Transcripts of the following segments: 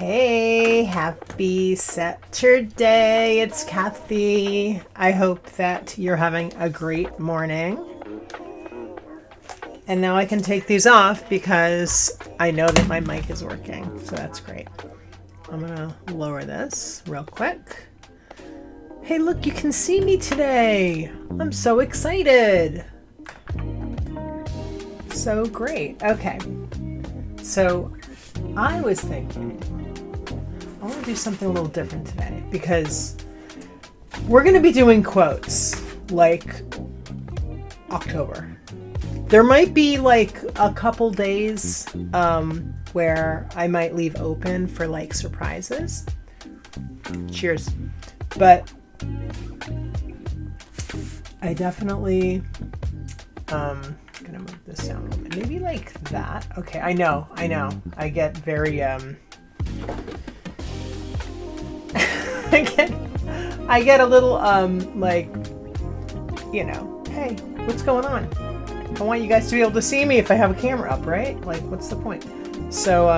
Hey, happy Saturday. It's Kathy. I hope that you're having a great morning. And now I can take these off because I know that my mic is working. So that's great. I'm going to lower this real quick. Hey, look, you can see me today. I'm so excited. So great. Okay. So I was thinking I want to do something a little different today because we're going to be doing quotes like October. There might be like a couple days where I might leave open for like surprises. Cheers. But I definitely gonna move this down a little bit. Maybe like that. Okay, I know. I get very I get a little like, you know, hey, what's going on? I want you guys to be able to see me if I have a camera up, right? Like, what's the point? So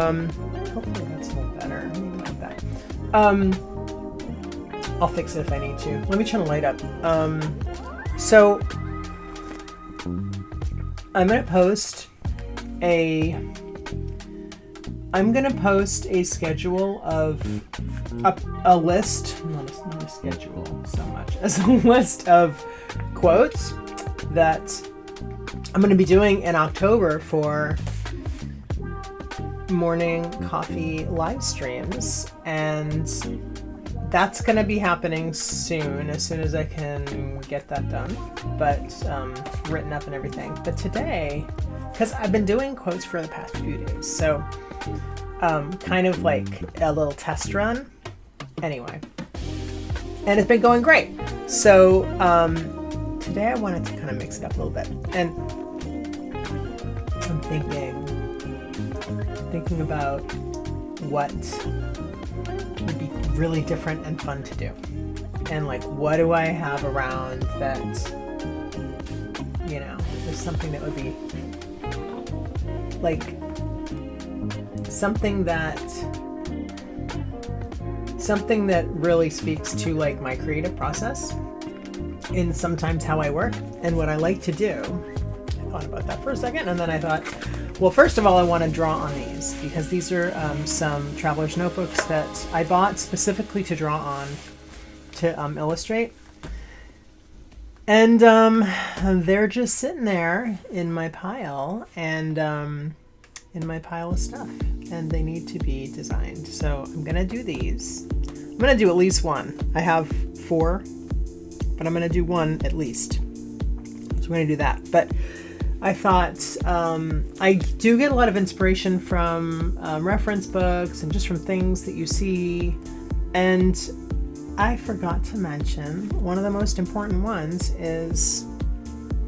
hopefully that's a little better. Maybe like that. I'll fix it if I need to. Let me turn the light up. So I'm gonna post a schedule of a list, not a schedule so much as a list of quotes that I'm gonna be doing in October for morning coffee live streams, and that's going to be happening soon, as soon as I can get that done, but written up and everything. But today, because I've been doing quotes for the past few days, so kind of like a little test run anyway, and it's been going great. So today I wanted to kind of mix it up a little bit, and I'm thinking about what would be really different and fun to do, and like, what do I have around that, you know, there's something that would be like something that really speaks to like my creative process and sometimes how I work and what I like to do. I thought about that for a second, and then I thought, well, first of all, I want to draw on these because these are some traveler's notebooks that I bought specifically to draw on, to illustrate. And they're just sitting there in my pile, and in my pile of stuff, and they need to be designed. So I'm going to do these. I'm going to do at least one. I have 4, but I'm going to do one at least. So we're going to do that. But I thought I do get a lot of inspiration from reference books and just from things that you see. And I forgot to mention one of the most important ones is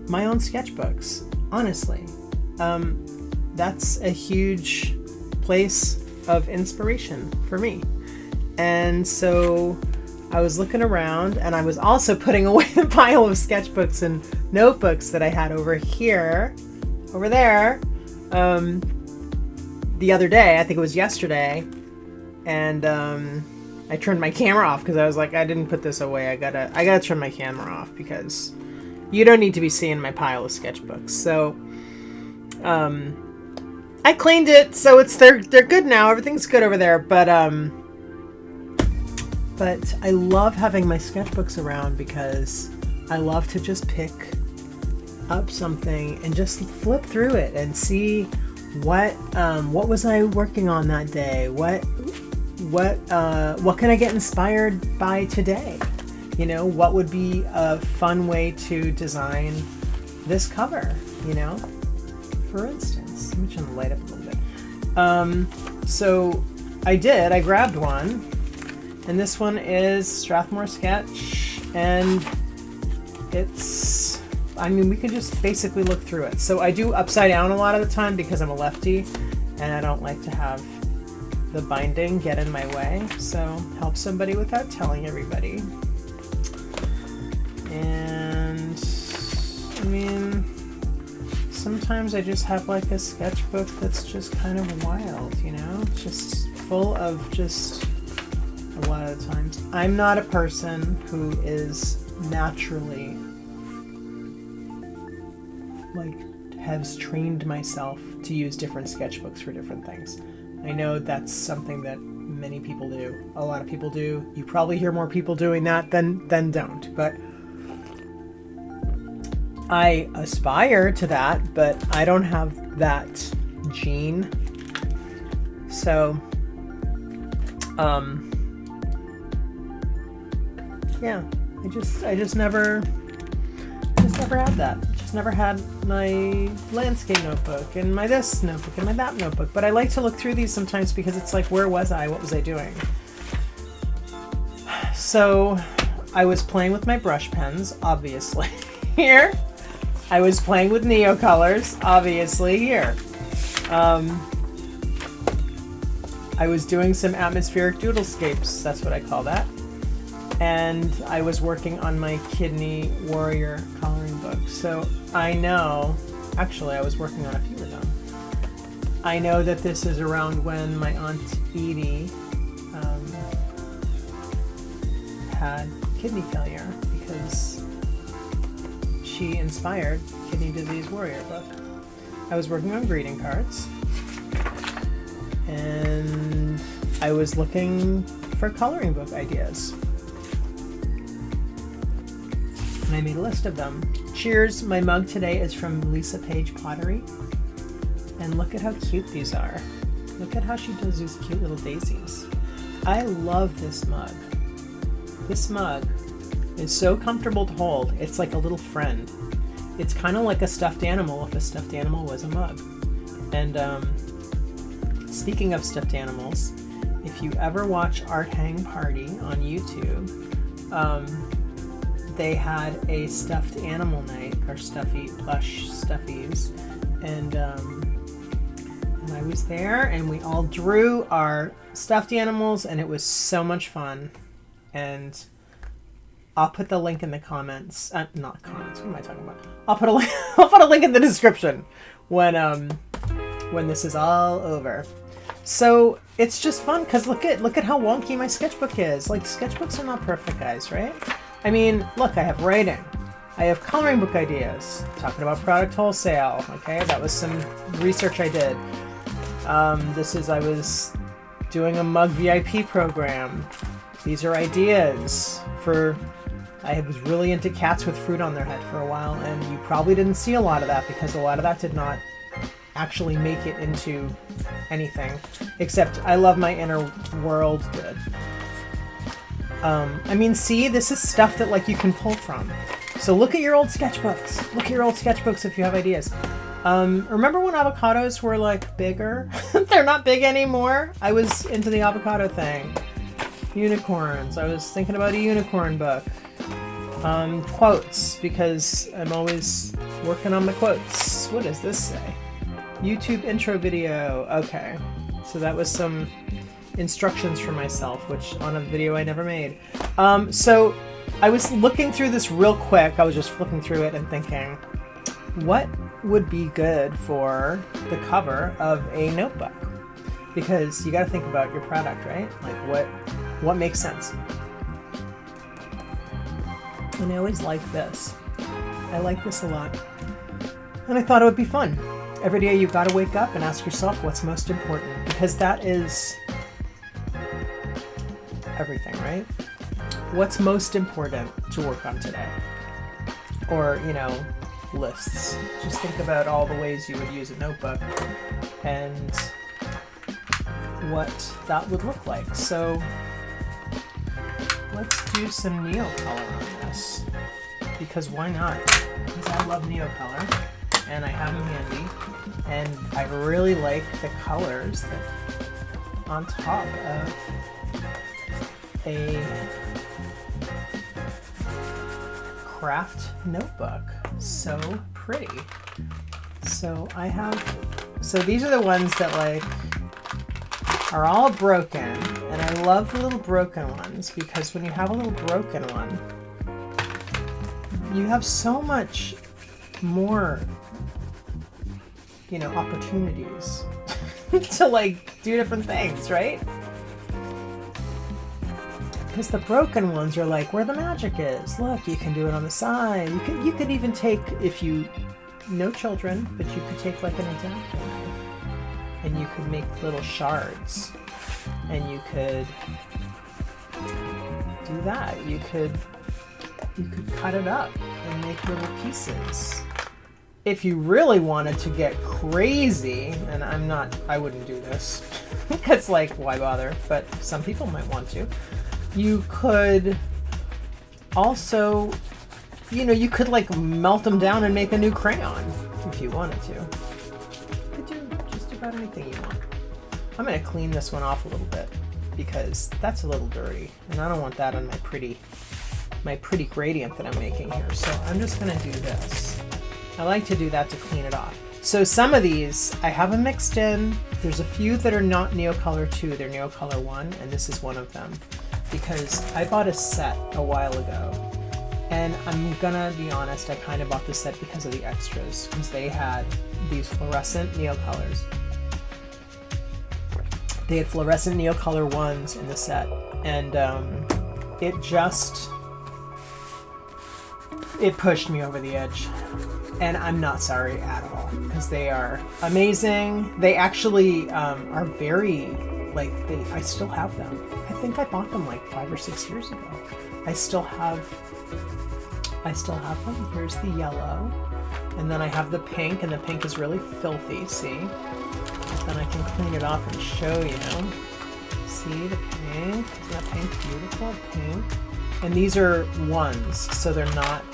my own sketchbooks. Honestly, that's a huge place of inspiration for me. And so I was looking around, and I was also putting away the pile of sketchbooks and notebooks that I had over there, the other day. I think it was yesterday, and I turned my camera off because I was like, I didn't put this away. I gotta turn my camera off because you don't need to be seeing my pile of sketchbooks. So I cleaned it, so they're good now. Everything's good over there, but I love having my sketchbooks around because I love to just pick up something and just flip through it and see what was I working on that day? What can I get inspired by today? You know, what would be a fun way to design this cover, you know? For instance, let me turn the light up a little bit. So I grabbed one. And this one is Strathmore Sketch, and we can just basically look through it. So I do upside down a lot of the time because I'm a lefty, and I don't like to have the binding get in my way. So help somebody without telling everybody. And I mean, sometimes I just have like a sketchbook that's just kind of wild, you know? Just full of just a lot of the times. I'm not a person who is naturally like has trained myself to use different sketchbooks for different things. I know that's something that many people do. A lot of people do. You probably hear more people doing that than don't. But I aspire to that, but I don't have that gene. So, yeah, I just never had that. Just never had my landscape notebook and my this notebook and my that notebook. But I like to look through these sometimes because it's like, where was I? What was I doing? So I was playing with my brush pens, obviously, here. I was playing with Neocolors, obviously, here. I was doing some atmospheric doodlescapes, that's what I call that. And I was working on my Kidney Warrior coloring book. So I know, actually I was working on a few of them. I know that this is around when my Aunt Edie had kidney failure because she inspired Kidney Disease Warrior book. I was working on greeting cards and I was looking for coloring book ideas. And I made a list of them. Cheers, my mug today is from Lisa Page Pottery. And look at how cute these are. Look at how she does these cute little daisies. I love this mug. This mug is so comfortable to hold. It's like a little friend. It's kind of like a stuffed animal if a stuffed animal was a mug. And speaking of stuffed animals, if you ever watch Art Hang Party on YouTube, they had a stuffed animal night, or stuffy plush stuffies, and I was there, and we all drew our stuffed animals, and it was so much fun. And I'll put the link in the comments. Not comments. What am I talking about? I'll put a link. I'll put a link in the description when this is all over. So it's just fun because look at how wonky my sketchbook is. Like, sketchbooks are not perfect, guys, right? I mean, look, I have writing. I have coloring book ideas. Talking about product wholesale. Okay, that was some research I did. I was doing a mug VIP program. These are ideas for. I was really into cats with fruit on their head for a while, and you probably didn't see a lot of that because a lot of that did not actually make it into anything. Except I love my inner world good. I mean, see, this is stuff that like you can pull from. So look at your old sketchbooks. Look at your old sketchbooks if you have ideas. Remember when avocados were like bigger? They're not big anymore. I was into the avocado thing. Unicorns. I was thinking about a unicorn book. Quotes, because I'm always working on my quotes. What does this say? YouTube intro video. Okay. So that was some instructions for myself, which on a video I never made. So I was looking through this real quick. I was just flipping through it and thinking, what would be good for the cover of a notebook? Because you got to think about your product, right? Like what makes sense? And I always like this. I like this a lot. And I thought it would be fun. Every day you got to wake up and ask yourself what's most important, because that is everything, right? What's most important to work on today? Or, lists. Just think about all the ways you would use a notebook and what that would look like. So let's do some Neocolor on this, because why not? Because I love Neocolor and I have them handy, and I really like the colors that on top of a kraft notebook. So pretty. So these are the ones that like are all broken, and I love the little broken ones, because when you have a little broken one, you have so much more, opportunities to like do different things, right? because the broken ones are like where the magic is. Look, you can do it on the side. You could even take, if you, no children, but you could take like an X-Acto knife and you could make little shards, and you could do that. You could cut it up and make little pieces. If you really wanted to get crazy, and I wouldn't do this because like, why bother? But some people might want to. You could also, you could like melt them down and make a new crayon if you wanted to. You could do just about anything you want. I'm gonna clean this one off a little bit because that's a little dirty, and I don't want that on my pretty gradient that I'm making here. So I'm just gonna do this. I like to do that to clean it off. So some of these, I have them mixed in. There's a few that are not Neocolor 2, they're Neocolor 1, and this is one of them. Because I bought a set a while ago, and I'm gonna be honest, I kind of bought the set because of the extras, because they had these fluorescent Neocolors. They had fluorescent Neocolor 1s in the set, and it pushed me over the edge. And I'm not sorry at all, because they are amazing. They actually are very, like, I still have them. I think I bought them like 5 or 6 years ago. I still have them. Here's the yellow, and then I have the pink, and the pink is really filthy, see? But then I can clean it off and show you. See the pink? Isn't that pink beautiful? Pink. And these are ones, so they're not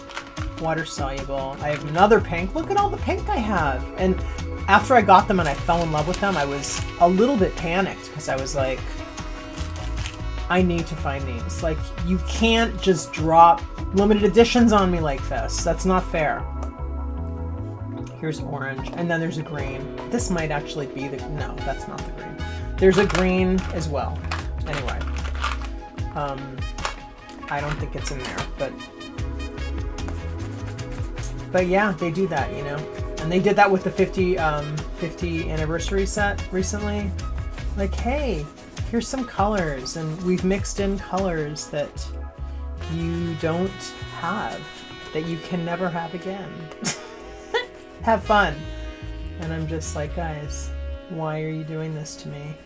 water soluble. I have another pink. Look at all the pink I have. And after I got them and I fell in love with them, I was a little bit panicked because I was like, I need to find these. Like, you can't just drop limited editions on me like this. That's not fair. Here's orange, and then there's a green. This might actually be the, no, that's not the green. There's a green as well. Anyway, I don't think it's in there, but yeah, they do that, and they did that with the 50 anniversary set recently. Like, hey, here's some colors, and we've mixed in colors that you don't have, that you can never have again. Have fun. And I'm just like, guys, why are you doing this to me?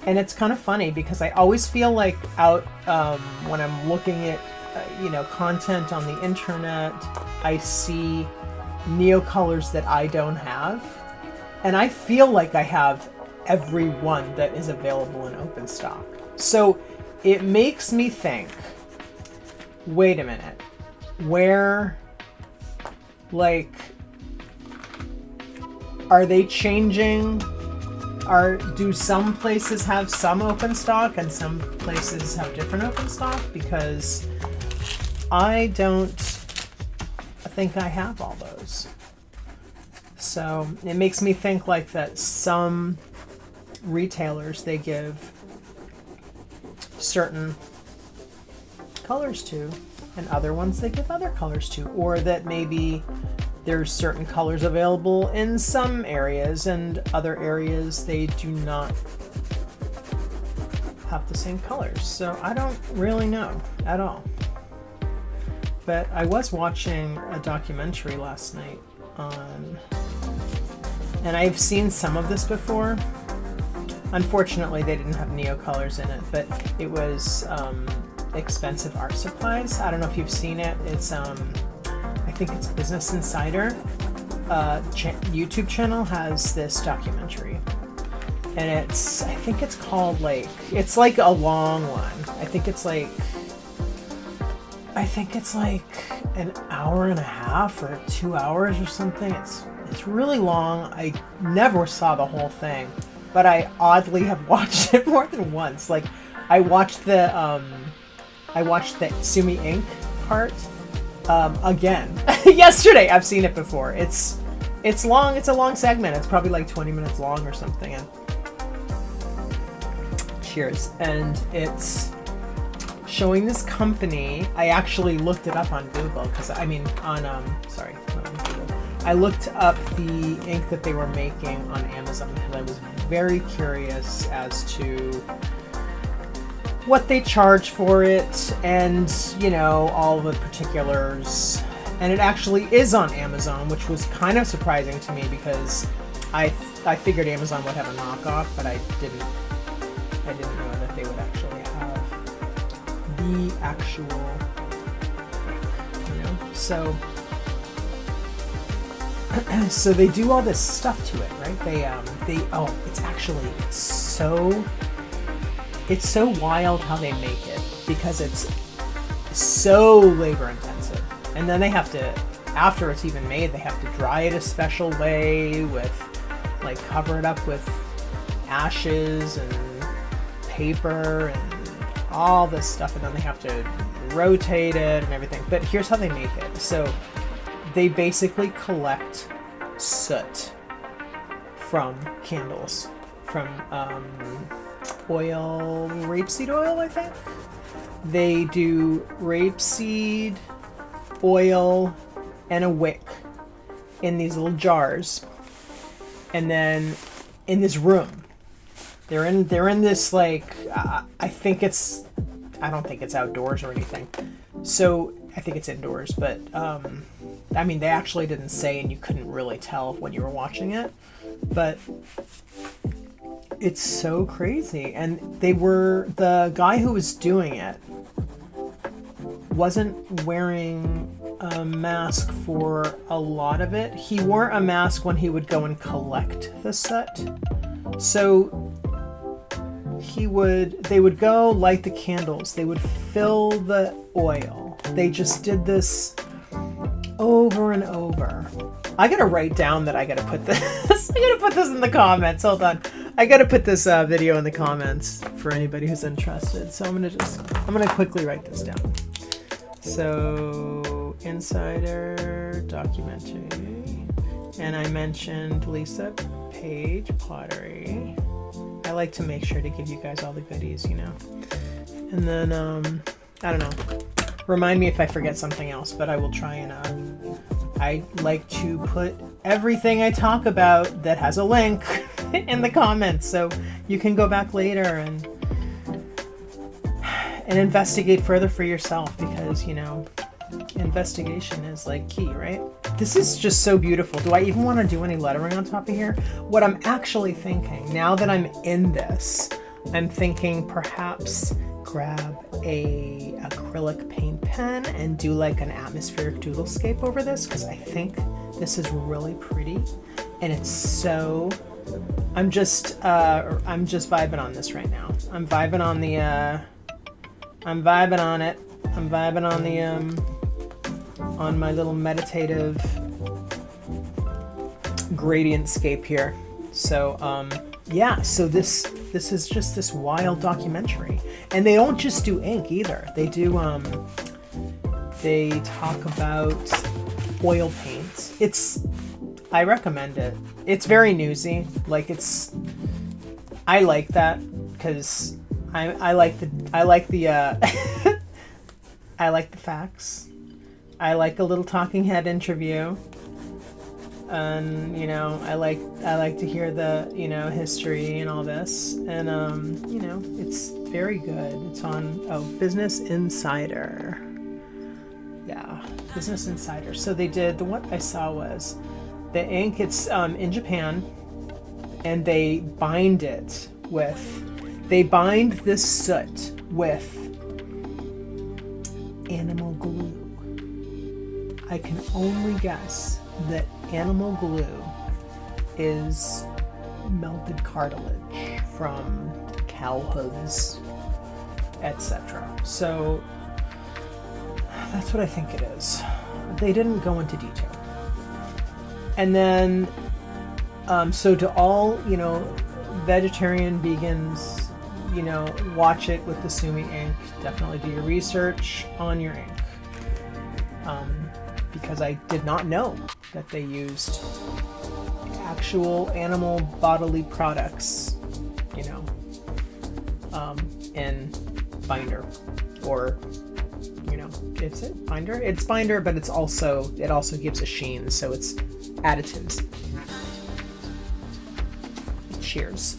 And it's kind of funny because I always feel like when I'm looking at content on the internet, I see Neocolors that I don't have, and I feel like I have every one that is available in open stock. So it makes me think, wait a minute, where, like, are they changing? Do some places have some open stock and some places have different open stock? Because I don't think I have all those. So it makes me think like that some retailers, they give certain colors to, and other ones they give other colors to, or that maybe there's certain colors available in some areas and other areas they do not have the same colors. So I don't really know at all. But I was watching a documentary last night and I've seen some of this before. Unfortunately, they didn't have Neocolors in it, but it was expensive art supplies. I don't know if you've seen it. It's I think it's Business Insider YouTube channel has this documentary, and I think it's called it's like a long one. I think it's like an hour and a half or 2 hours or something. It's really long. I never saw the whole thing, but I oddly have watched it more than once. Like, I watched the Sumi Ink part again yesterday. I've seen it before. It's long. It's a long segment. It's probably like 20 minutes long or something. And cheers. And it's showing this company. I actually looked it up on Google because I looked up the ink that they were making on Amazon because I was very curious as to what they charge for it, and you know, all the particulars. And it actually is on Amazon, which was kind of surprising to me because I figured Amazon would have a knockoff, but I didn't know that they would actually have the actual, you know. So so they do all this stuff to it, right? It's so wild how they make it because it's so labor intensive. And then they have to, after it's even made, they have to dry it a special way with, like, cover it up with ashes and paper and all this stuff. And then they have to rotate it and everything. But here's how they make it. So they basically collect soot from candles, from oil, rapeseed oil, I think. They do rapeseed oil and a wick in these little jars, and then in this room they're in this, like, I don't think it's outdoors or anything, so I think it's indoors, but I mean, they actually didn't say, and you couldn't really tell when you were watching it, but it's so crazy. And the guy who was doing it wasn't wearing a mask for a lot of it. He wore a mask when he would go and collect the soot. So they would go light the candles. They would fill the oil. They just did this over and over. I gotta write down that I gotta put this. I gotta put this in the comments. Hold on. I gotta put this video in the comments for anybody who's interested. So I'm gonna quickly write this down. So, Insider documentary, and I mentioned Lisa Page Pottery. I like to make sure to give you guys all the goodies, you know. And then I don't know. Remind me if I forget something else, but I will try and I like to put everything I talk about that has a link in the comments, so you can go back later and investigate further for yourself, because, you know, investigation is like key, right? This is just so beautiful. Do I even want to do any lettering on top of here? What I'm actually thinking, now that I'm in this, I'm thinking perhaps grab a acrylic paint pen and do like an atmospheric doodlescape over this, because I think this is really pretty, and it's so, I'm just vibing on this right now. I'm vibing on the I'm vibing on it. I'm vibing on the on my little meditative gradient scape here. So yeah, so this is just this wild documentary. And they don't just do ink either. They do they talk about oil paints. I recommend it. It's very newsy. Like, I like that because I like the I like the facts. I like a little talking head interview, and you know, I like to hear the, you know, history and all this, and you know, it's very good. It's on Business Insider. Yeah, Business Insider. So they did, what I saw was the ink. It's in Japan, and they bind this soot with animal glue. I can only guess that animal glue is melted cartilage from cow hooves, etc. So that's what I think it is. They didn't go into detail. And then, so to all, you know, vegetarian, vegans, you know, watch it with the Sumi ink. Definitely do your research on your ink. Because I did not know that they used actual animal bodily products, you know, in binder, or, you know, is it binder? It's binder, but it also gives a sheen, so it's additives. Cheers.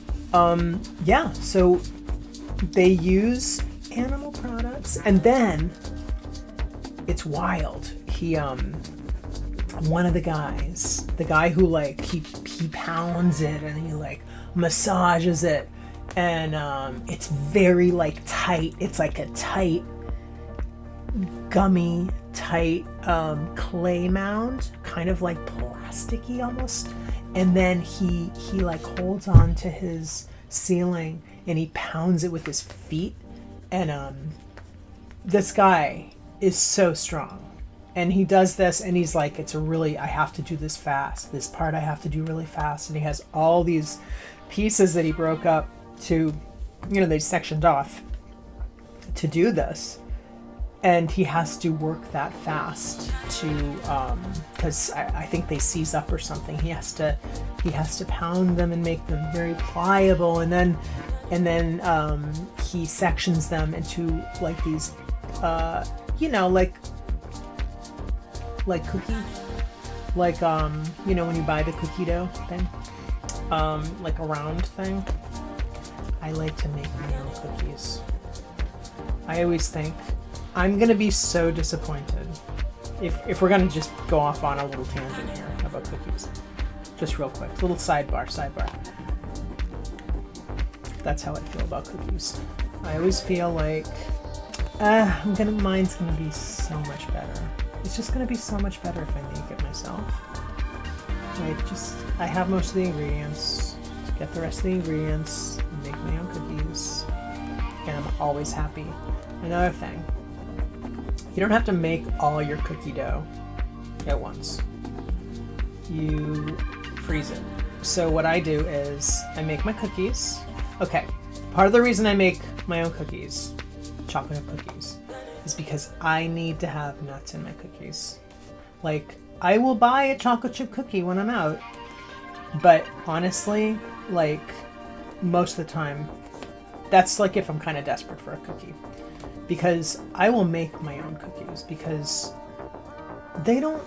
Yeah, so they use animal products. And then it's wild. He one of the guys, the guy who like he pounds it and he like massages it, and it's very like tight. It's like a tight, gummy, tight clay mound, kind of like plasticky almost. And then he like holds on to his ceiling and he pounds it with his feet. And this guy is so strong. And he does this and he's like, I have to do this fast. This part I have to do really fast. And he has all these pieces that he broke up to, they sectioned off to do this. And he has to work that fast to, because I think they seize up or something. He has to pound them and make them very pliable. And then he sections them into like these, like cookie, like when you buy the cookie dough thing, like a round thing. I like to make my own cookies. I always think I'm gonna be so disappointed if we're gonna just go off on a little tangent here about cookies. Just real quick, little sidebar. That's how I feel about cookies. I always feel like mine's gonna be so much better. It's just gonna be so much better if I make it myself. I have most of the ingredients, get the rest of the ingredients, make my own cookies, and I'm always happy. Another thing, you don't have to make all your cookie dough at once. You freeze it. So what I do is I make my cookies. Okay, part of the reason I make my own cookies, chocolate cookies, is because I need to have nuts in my cookies. Like, I will buy a chocolate chip cookie when I'm out, but honestly, like, most of the time, that's like if I'm kind of desperate for a cookie. Because I will make my own cookies because they don't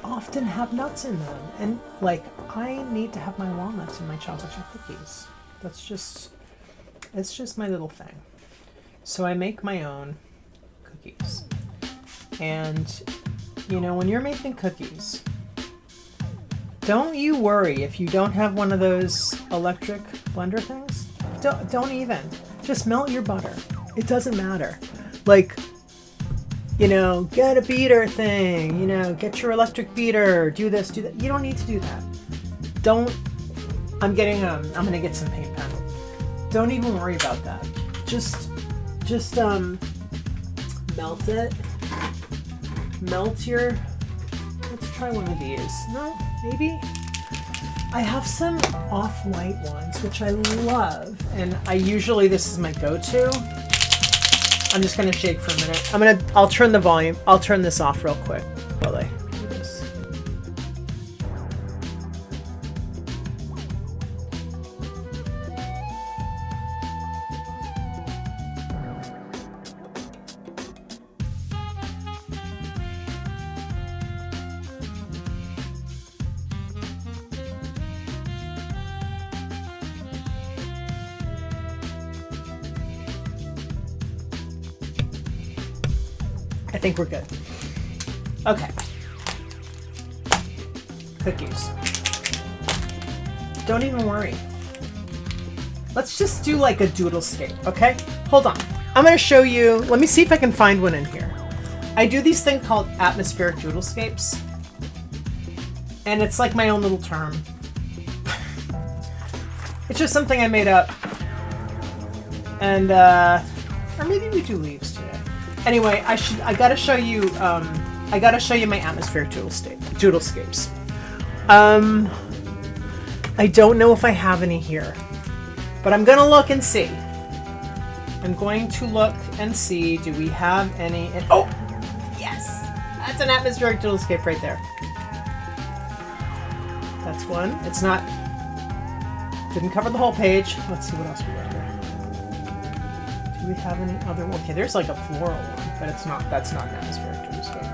often have nuts in them. And like, I need to have my walnuts in my chocolate chip cookies. It's just my little thing. So I make my own cookies. And when you're making cookies, don't you worry if you don't have one of those electric blender things. Don't even. Just melt your butter. It doesn't matter. Like, get a beater thing, get your electric beater, do this, do that. You don't need to do that. I'm gonna get some paint pen. Don't even worry about that. Just melt it. Let's try one of these. No, maybe? I have some off-white ones, which I love, and this is my go-to. I'm just gonna shake for a minute. I'll turn the volume. I'll turn this off real quick while I do this. I think we're good. Okay. Cookies. Don't even worry. Let's just do like a doodlescape, okay? Hold on. I'm gonna show you, let me see if I can find one in here. I do these things called atmospheric doodlescapes. And it's like my own little term. It's just something I made up. And, or maybe we do leaves today. Anyway, I gotta show you my atmospheric doodlescapes. I don't know if I have any here, but I'm gonna look and see. I'm going to look and see, do we have any, oh, yes! That's an atmospheric doodlescape right there. That's one. It's not, didn't cover the whole page. Let's see what else we got here. Do we have any other? Okay, there's like a floral one, but that's not an atmospheric doodlescape.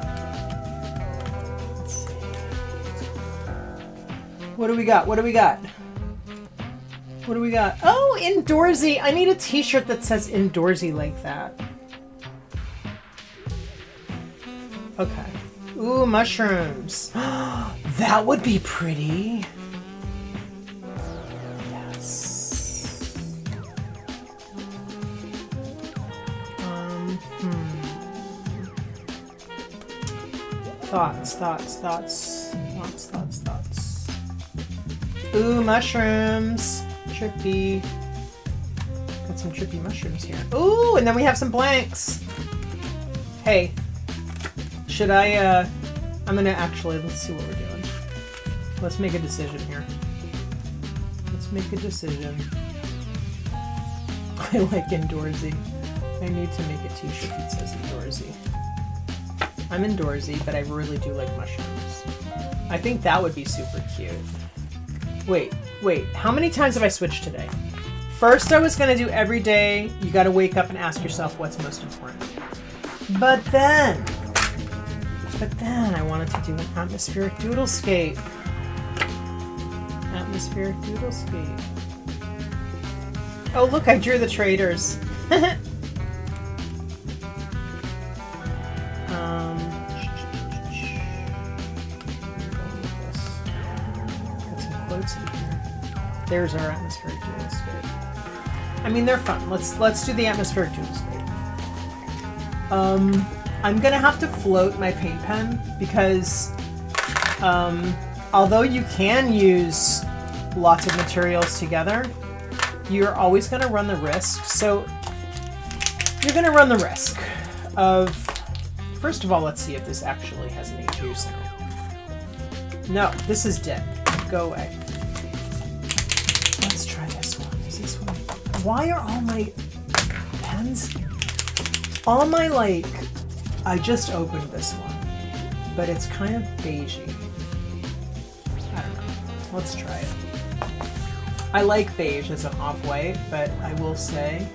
Let's see. What do we got? Oh, indoorsy. I need a t-shirt that says indoorsy like that. Okay. Ooh, mushrooms. That would be pretty. Yes. Thoughts. Ooh, mushrooms. Trippy. Got some trippy mushrooms here. Ooh, and then we have some blanks. Hey, should I, I'm gonna actually, let's see what we're doing. Let's make a decision here. Let's make a decision. I like indoorsy. I need to make a t-shirt that says indoorsy. I'm indoorsy, but I really do like mushrooms. I think that would be super cute. Wait, how many times have I switched today? First I was gonna do every day, you gotta wake up and ask yourself what's most important. But then I wanted to do an atmospheric doodlescape. Atmospheric doodlescape. Oh look, I drew the traders. There's our atmospheric doodlescape. I mean, they're fun. Let's do the atmospheric doodlescape. I'm gonna have to float my paint pen because although you can use lots of materials together, you're always gonna run the risk. So you're gonna run the risk of, first of all, let's see if this actually has any juice in it. No, this is dead. Go away. Let's try this one. Is this one? Why are all my pens? All my, like, I just opened this one, but it's kind of beigey. I don't know. Let's try it. I like beige as an off-white, but I will say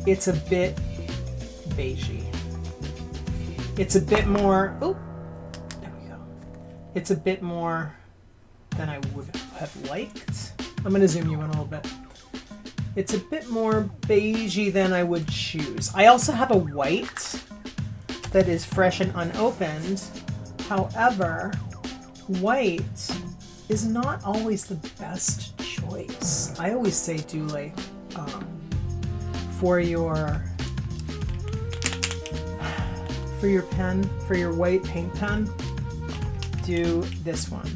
it's a bit beigey. It's a bit more, oh, there we go. It's a bit more than I would have liked. I'm gonna zoom you in a little bit. It's a bit more beigey than I would choose. I also have a white that is fresh and unopened. However, white is not always the best choice. I always say do like, for your pen, for your white paint pen, do this one.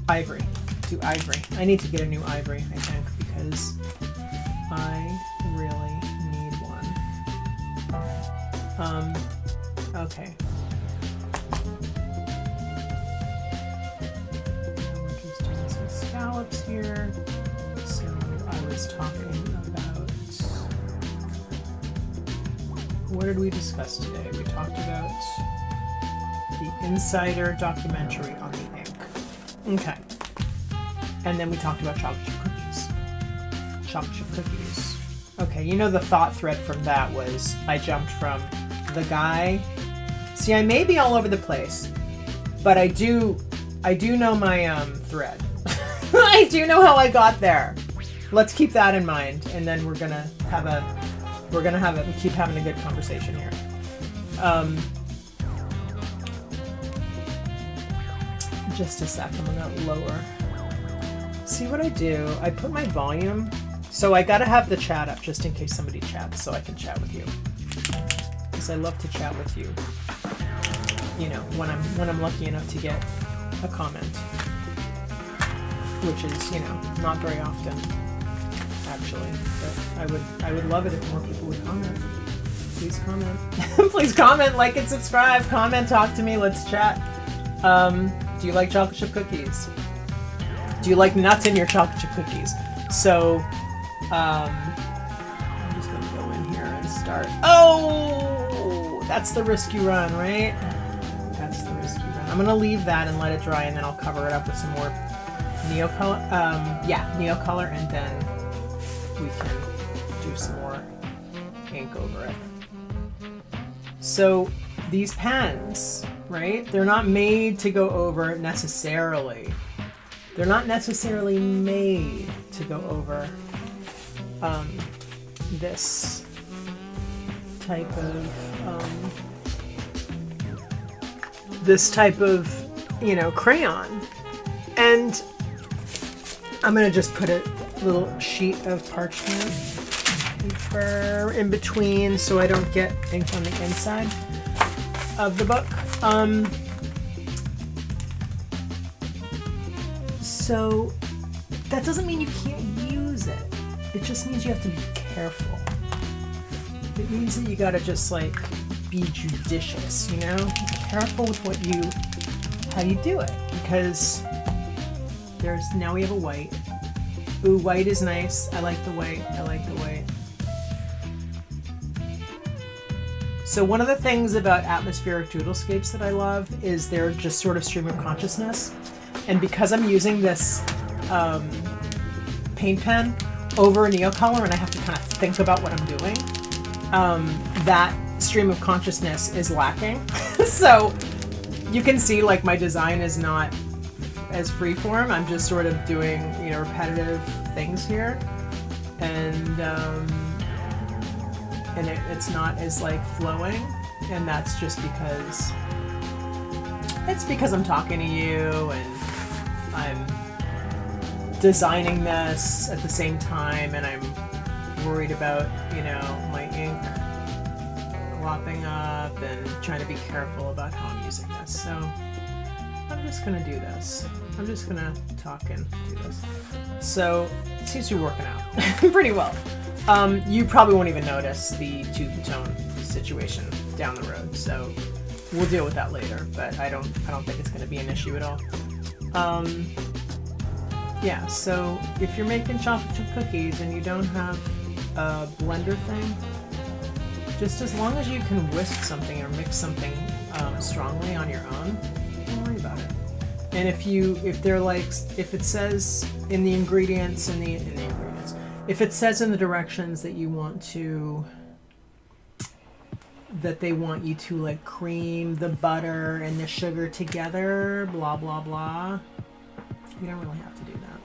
Ivory. Do ivory. I need to get a new ivory, I think, because I really need one. Okay. Now we're just doing some scallops here. So I was talking about, what did we discuss today? We talked about the Insider documentary on the ink. Okay. And then we talked about chocolate chip cookies. Chocolate chip cookies. Okay, you know the thought thread from that was I jumped from the guy. See, I may be all over the place, but I do know my thread. I do know how I got there. Let's keep that in mind, and then we keep having a good conversation here. Just a sec, I'm gonna lower. See what I do? I put my volume, so I gotta have the chat up just in case somebody chats, so I can chat with you. Because I love to chat with you. You know, when I'm lucky enough to get a comment, which is, you know, not very often, actually. But I would love it if more people would comment. Please comment. Please comment, like, and subscribe. Comment, talk to me. Let's chat. Do you like chocolate chip cookies? Do you like nuts in your chocolate chip cookies? So, I'm just gonna go in here and start. Oh, that's the risk you run, right? That's the risk you run. I'm gonna leave that and let it dry, and then I'll cover it up with some more Neocolor. Neocolor, and then we can do some more ink over it. So these pens, right? They're not made to go over necessarily. They're not necessarily made to go over this type of this type of, you know, crayon. And I'm gonna just put a little sheet of parchment paper in between so I don't get ink on the inside of the book. So that doesn't mean you can't use it. It just means you have to be careful. It means that you gotta just like be judicious, you know? Be careful with how you do it, because now we have a white. Ooh, white is nice. I like the white. I like the white. So one of the things about atmospheric doodlescapes that I love is they're just sort of stream of consciousness. And because I'm using this paint pen over a Neocolor and I have to kind of think about what I'm doing, that stream of consciousness is lacking. So you can see like my design is not as freeform. I'm just sort of doing, you know, repetitive things here, and it's not as like flowing, and that's just because I'm talking to you and I'm designing this at the same time, and I'm worried about, you know, my ink glopping up and trying to be careful about how I'm using this. So I'm just gonna do this. I'm just gonna talk and do this. So it seems to be working out pretty well. You probably won't even notice the two-tone situation down the road, so we'll deal with that later. But I don't think it's gonna be an issue at all. Yeah. So if you're making chocolate chip cookies and you don't have a blender thing, just as long as you can whisk something or mix something strongly on your own, don't worry about it. And if it says in the ingredients, if it says in the directions that you want to, that they want you to like cream the butter and the sugar together, blah, blah, blah, you don't really have to do that.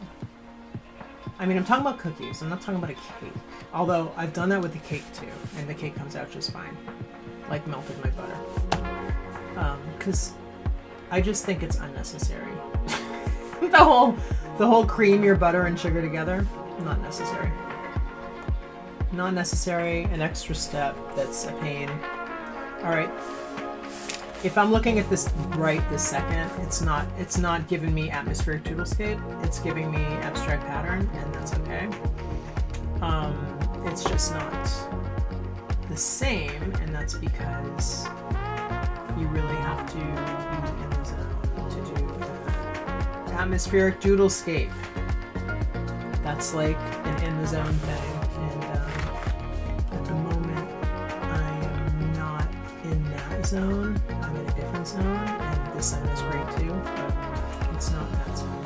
I mean, I'm talking about cookies. I'm not talking about a cake. Although I've done that with the cake too, and the cake comes out just fine. Like melted my butter. Because I just think it's unnecessary. the whole cream your butter and sugar together, not necessary. Not necessary, an extra step that's a pain. All right. If I'm looking at this right this second, it's not giving me atmospheric doodlescape. It's giving me abstract pattern, and that's okay. It's just not the same, and that's because you really have to be in the zone to do atmospheric doodlescape. That's like an in the zone thing, and at the moment I am not in that zone. I'm in a different zone, and this zone is great too, but it's not that zone.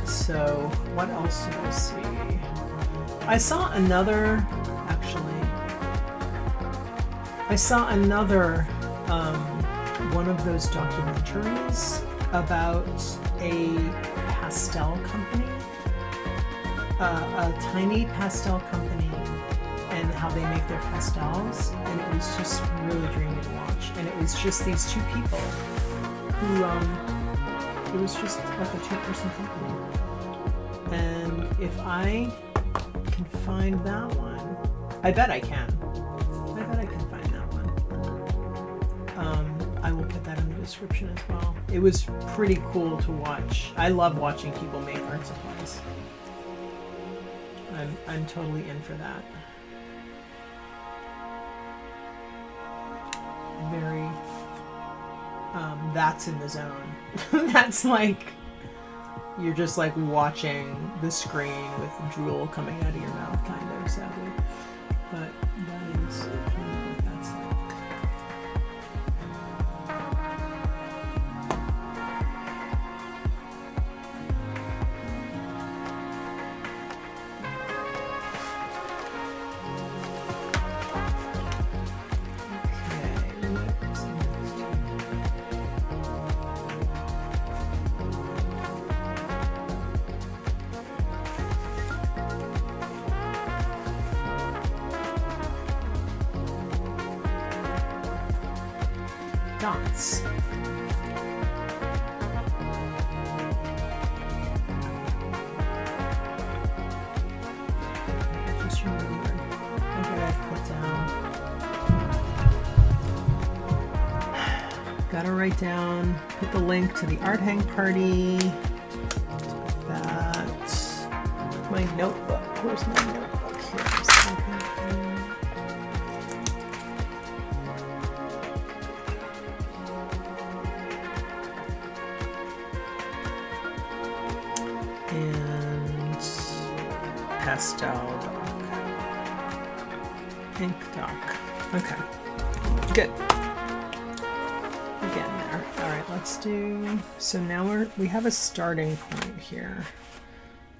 So what else did I see? I saw another one of those documentaries about a pastel company, a tiny pastel company, and how they make their pastels, and it was just really dreamy to watch. And it was just these two people who, it was just like a two-person company. And if I can find that one, I bet I can find that one. I will put that in the description as well. It was pretty cool to watch. I love watching people make art supplies. I'm totally in for that. Very, that's in the zone. That's like, you're just like watching the screen with drool coming out of your mouth, kind of, sadly. But that is kind of what that's like. dots. I just remembered. I gotta put down. Gotta write down, put the link to the art hang party. That. My notebook. Where's my notebook? Here's and pastel dock. Ink dock. Okay. Good. We're getting there. Alright, let's do, so now we have a starting point here.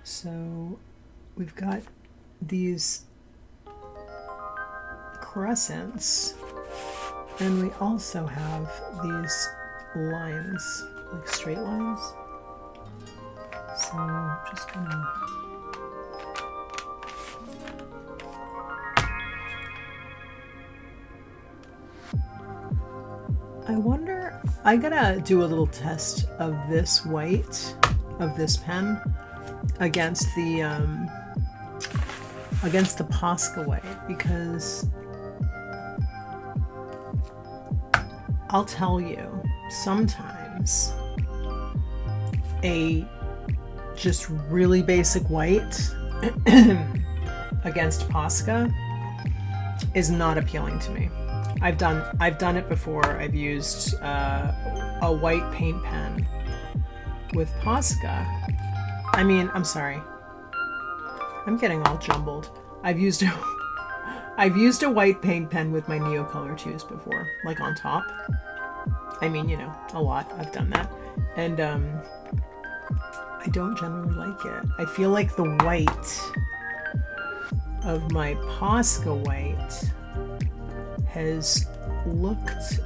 So we've got these crescents, and we also have these lines, like straight lines. So I'm just gonna I wonder, I gotta do a little test of this white of this pen against the Posca white, because I'll tell you, sometimes a just really basic white against Posca is not appealing to me. I've done it before. I've used a white paint pen with Posca. I mean, I'm sorry. I'm getting all jumbled. I've used a white paint pen with my Neocolor 2s before, like on top. I mean, you know, a lot. I've done that. And I don't generally like it. I feel like the white of my Posca white has looked,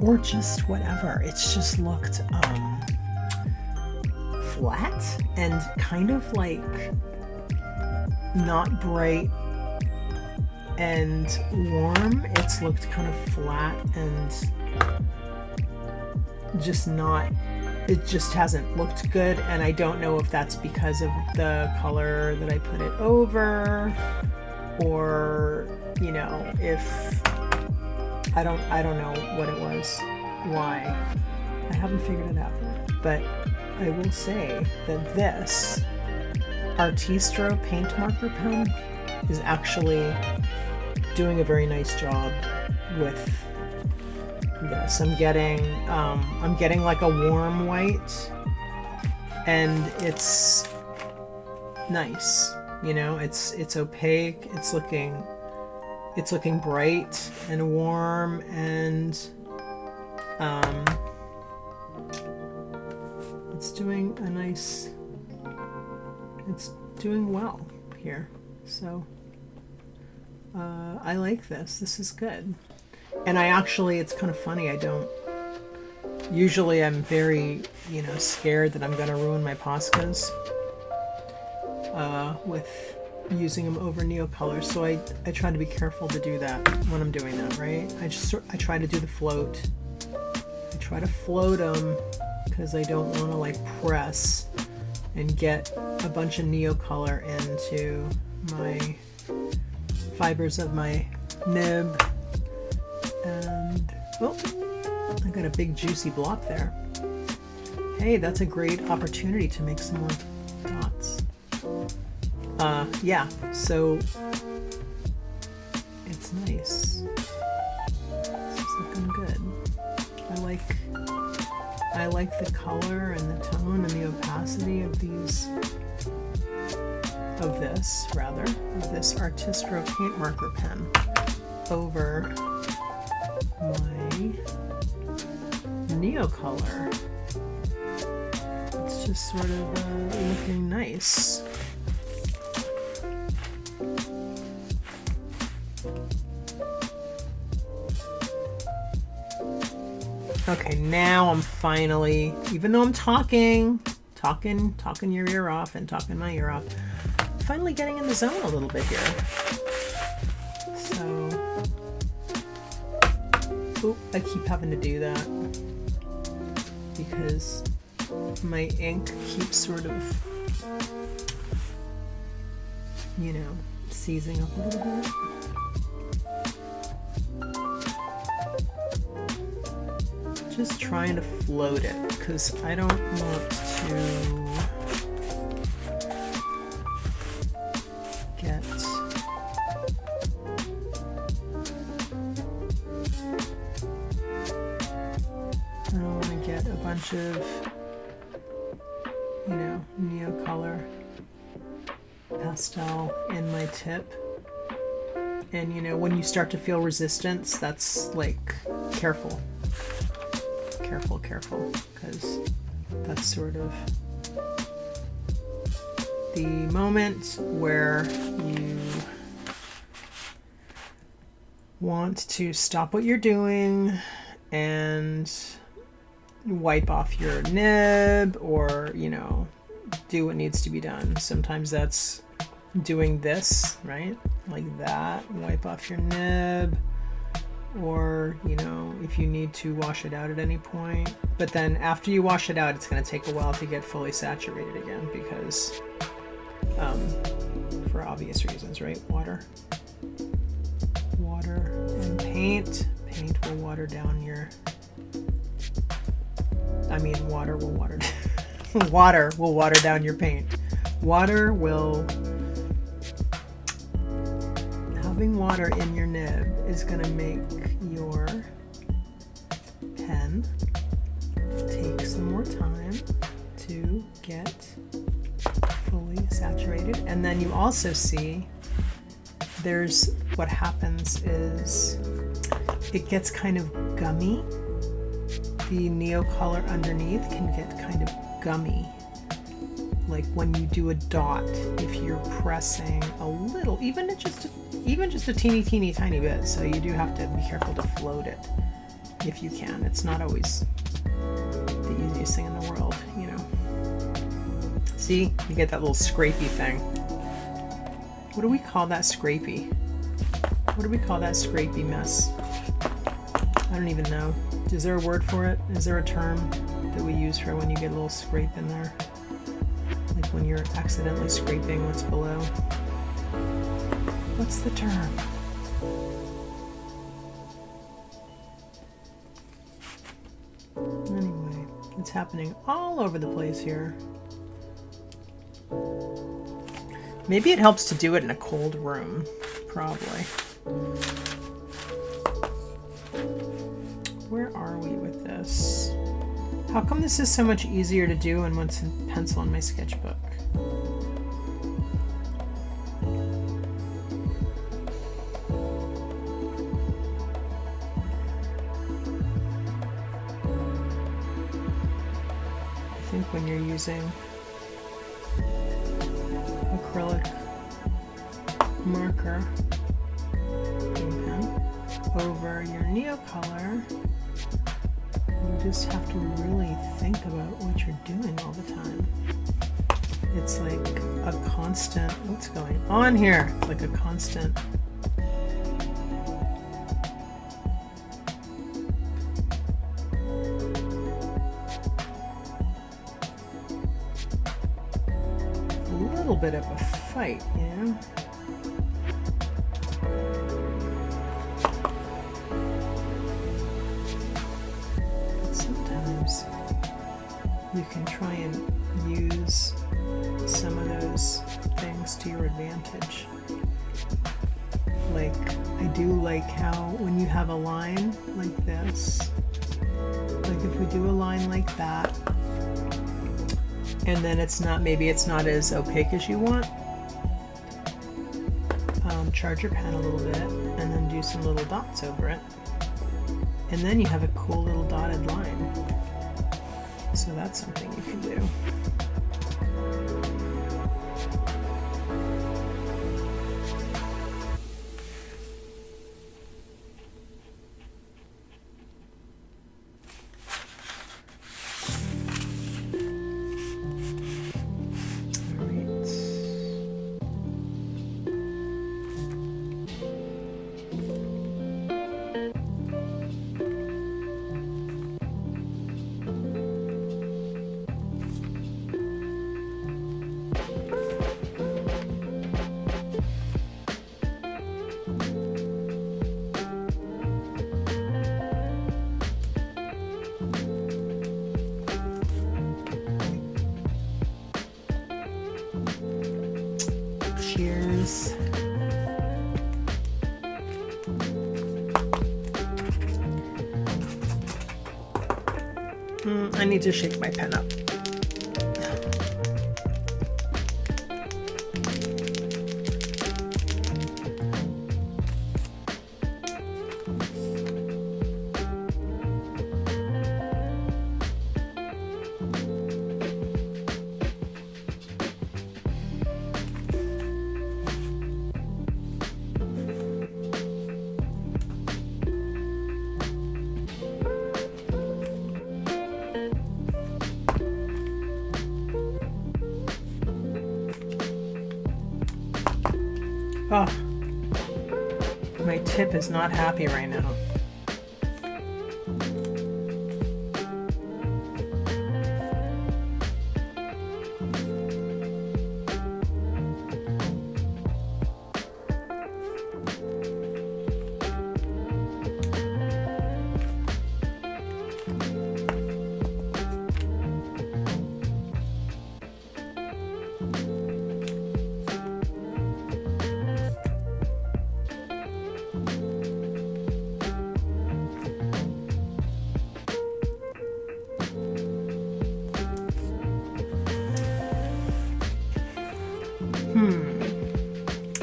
or just whatever, it's just looked flat and kind of like not bright and warm. It's looked kind of flat and just not, it just hasn't looked good, and I don't know if that's because of the color that I put it over, or, you know, if I don't know what it was, why. I haven't figured it out, but I will say that this Artistro paint marker pen is actually doing a very nice job with this. I'm getting like a warm white, and it's nice. You know, it's opaque. It's looking bright and warm, and it's doing a nice. It's doing well here, so I like this. This is good. And I actually, it's kind of funny, usually I'm very, you know, scared that I'm going to ruin my Poscas with using them over Neocolor, so I try to be careful to do that when I'm doing that, right? I try to do the float. I try to float them because I don't want to like press and get a bunch of Neocolor into my fibers of my nib. And, oh, I got a big juicy block there. Hey, that's a great opportunity to make some more dots. Yeah, so it's nice. This is looking good. I like the color and the tone and the opacity of this Artistro paint marker pen over my Neocolor. It's just sort of looking nice. Okay, now I'm finally, even though I'm talking your ear off and talking my ear off, I'm finally getting in the zone a little bit here. So, oop. I keep having to do that because my ink keeps sort of, you know, seizing up a little bit. Just trying to float it because I don't want to get a bunch of, you know, Neocolor pastel in my tip. And you know, when you start to feel resistance, that's like careful, because that's sort of the moment where you want to stop what you're doing and wipe off your nib, or, you know, do what needs to be done. Sometimes that's doing this, right? Like that, wipe off your nib, or, you know, if you need to wash it out at any point. But then after you wash it out, it's going to take a while to get fully saturated again because, for obvious reasons, right? Water and paint. Paint will water down your, water will water water will water down your paint. Having water in your nib is going to make your pen take some more time to get fully saturated. And then you also see what happens is it gets kind of gummy. The Neocolor underneath can get kind of gummy. Like when you do a dot, if you're pressing a little, even just a teeny tiny bit. So you do have to be careful to float it if you can. It's not always the easiest thing in the world, you know. See, you get that little scrapey thing. What do we call that scrapey? What do we call that scrapey mess? I don't even know. Is there a word for it? Is there a term that we use for when you get a little scrape in there? Like when you're accidentally scraping what's below. What's the term? Anyway, it's happening all over the place here. Maybe it helps to do it in a cold room. Probably. Where are we with this? How come this is so much easier to do and what's in pencil in my sketchbook? I think when you're using acrylic marker pen over your Neocolor, you just have to really think about what you're doing all the time. It's like a constant, what's going on here? It's like a constant. A little bit of a fight, you know? You can try and use some of those things to your advantage. Like, I do like how when you have a line like this, like if we do a line like that, and then maybe it's not as opaque as you want, charge your pen a little bit and then do some little dots over it. And then you have a cool little dotted line. So that's something you can do. I need to shake my pen up. Oh, my tip is not happy right now.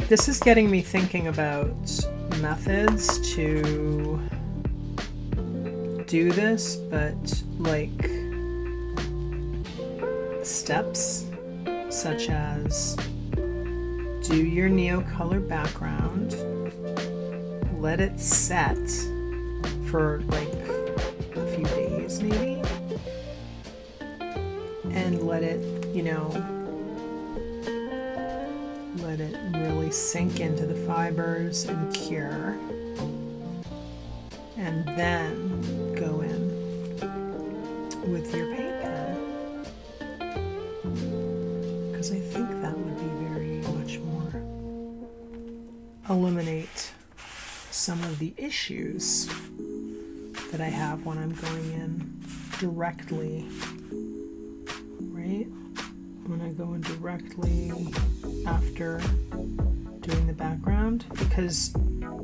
This is getting me thinking about methods to do this, but like steps such as do your Neocolor background, let it set for like a few days maybe, and let it, you know, let it really sink into the fibers and cure, and then go in with your paint pen, because I think that would be very much more eliminate some of the issues that I have when I'm going in directly, right? When I go in directly after doing the background, because,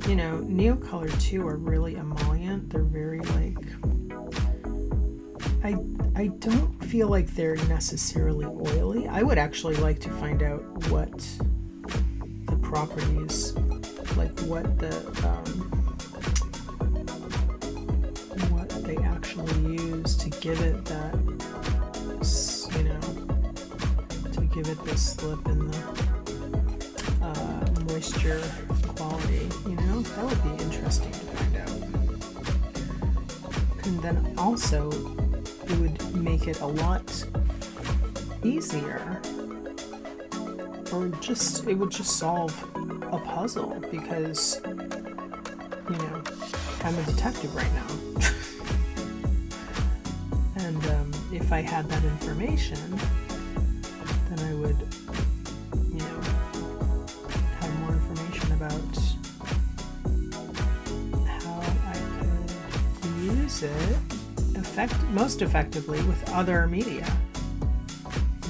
you know, Neocolor too are really emollient. They're very like, I don't feel like they're necessarily oily. I would actually like to find out what the properties, like what they actually use to give it that, you know, to give it the slip and the moisture quality, you know? That would be interesting to find out. And then also, it would make it a lot easier, or just, it would just solve a puzzle, because, you know, I'm a detective right now. And if I had that information, then I would, you know, have more information about how I could use it most effectively with other media,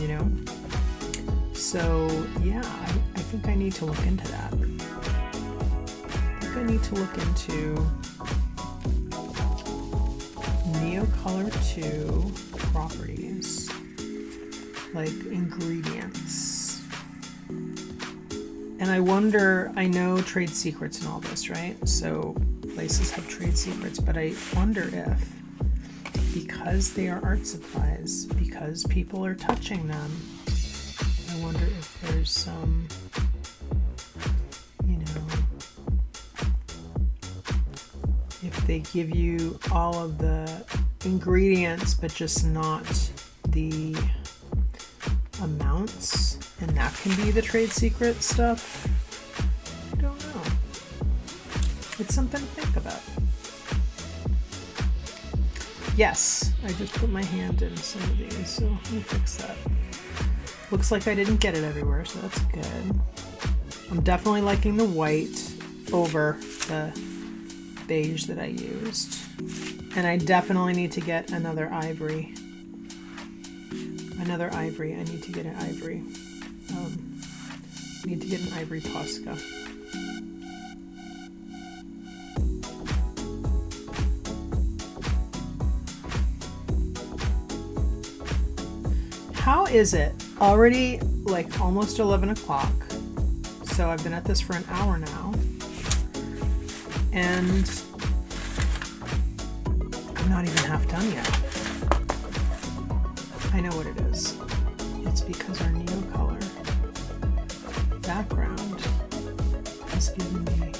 you know? So yeah, I think I need to look into that. I think I need to look into Neocolor 2 properties, like ingredients. And I wonder, I know trade secrets and all this, right? So places have trade secrets, but I wonder if, because they are art supplies, because people are touching them, I wonder if there's some, you know, if they give you all of the ingredients but just not the amounts, and that can be the trade secret stuff. I don't know. It's something to think about. Yes, I just put my hand in some of these, so let me fix that. Looks like I didn't get it everywhere, so that's good. I'm definitely liking the white over the beige that I used. And I definitely need to get another ivory. Another ivory. I need to get an ivory. I need to get an ivory Posca. how is it already like almost 11 o'clock? So I've been at this for an hour now, and I'm not even half done yet. I know what it is. It's because our Neocolor background has given me,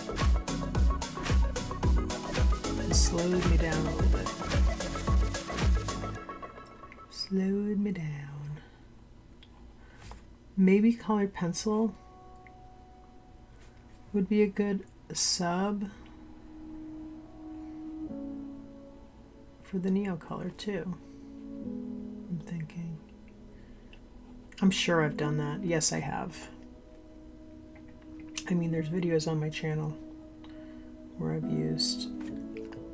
has slowed me down a little bit. Slowed me down. Maybe colored pencil would be a good sub for the Neocolor too. I'm thinking. I'm sure I've done that. Yes, I have. I mean, there's videos on my channel where I've used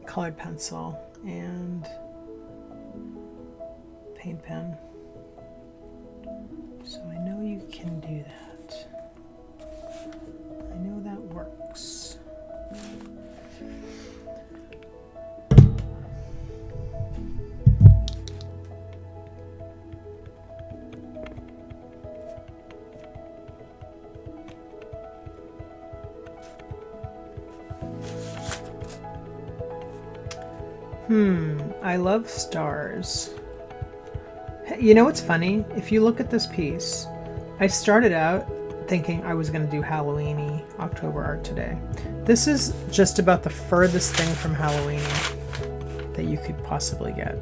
colored pencil and paint pen. So I know you can do that. I know that works. I love stars. You know what's funny? If you look at this piece, I started out thinking I was going to do Halloween-y October art today. This is just about the furthest thing from Halloween that you could possibly get.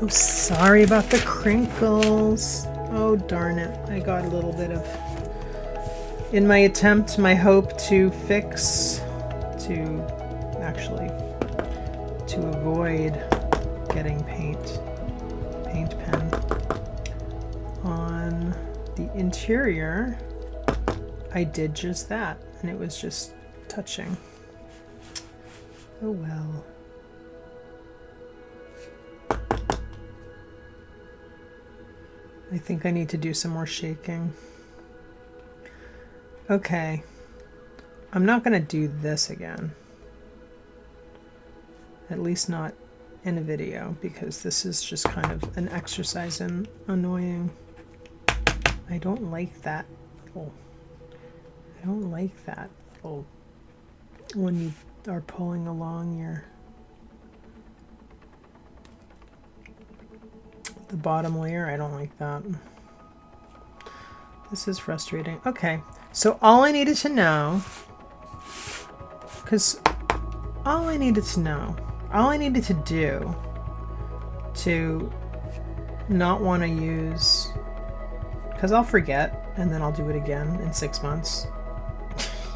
Oh, sorry about the crinkles. Oh, darn it. I got a little bit of... In my attempt, my hope to fix, to avoid getting paint pen on the interior, I did just that. And it was just touching. Oh, well. I think I need to do some more shaking. Okay, I'm not going to do this again. At least not in a video, because this is just kind of an exercise in annoying. I don't like that. Oh, I don't like that. Oh, when you are pulling along the bottom layer, I don't like that. This is frustrating. Okay, so all I needed to know, all I needed to do to not want to use, because I'll forget and then I'll do it again in 6 months.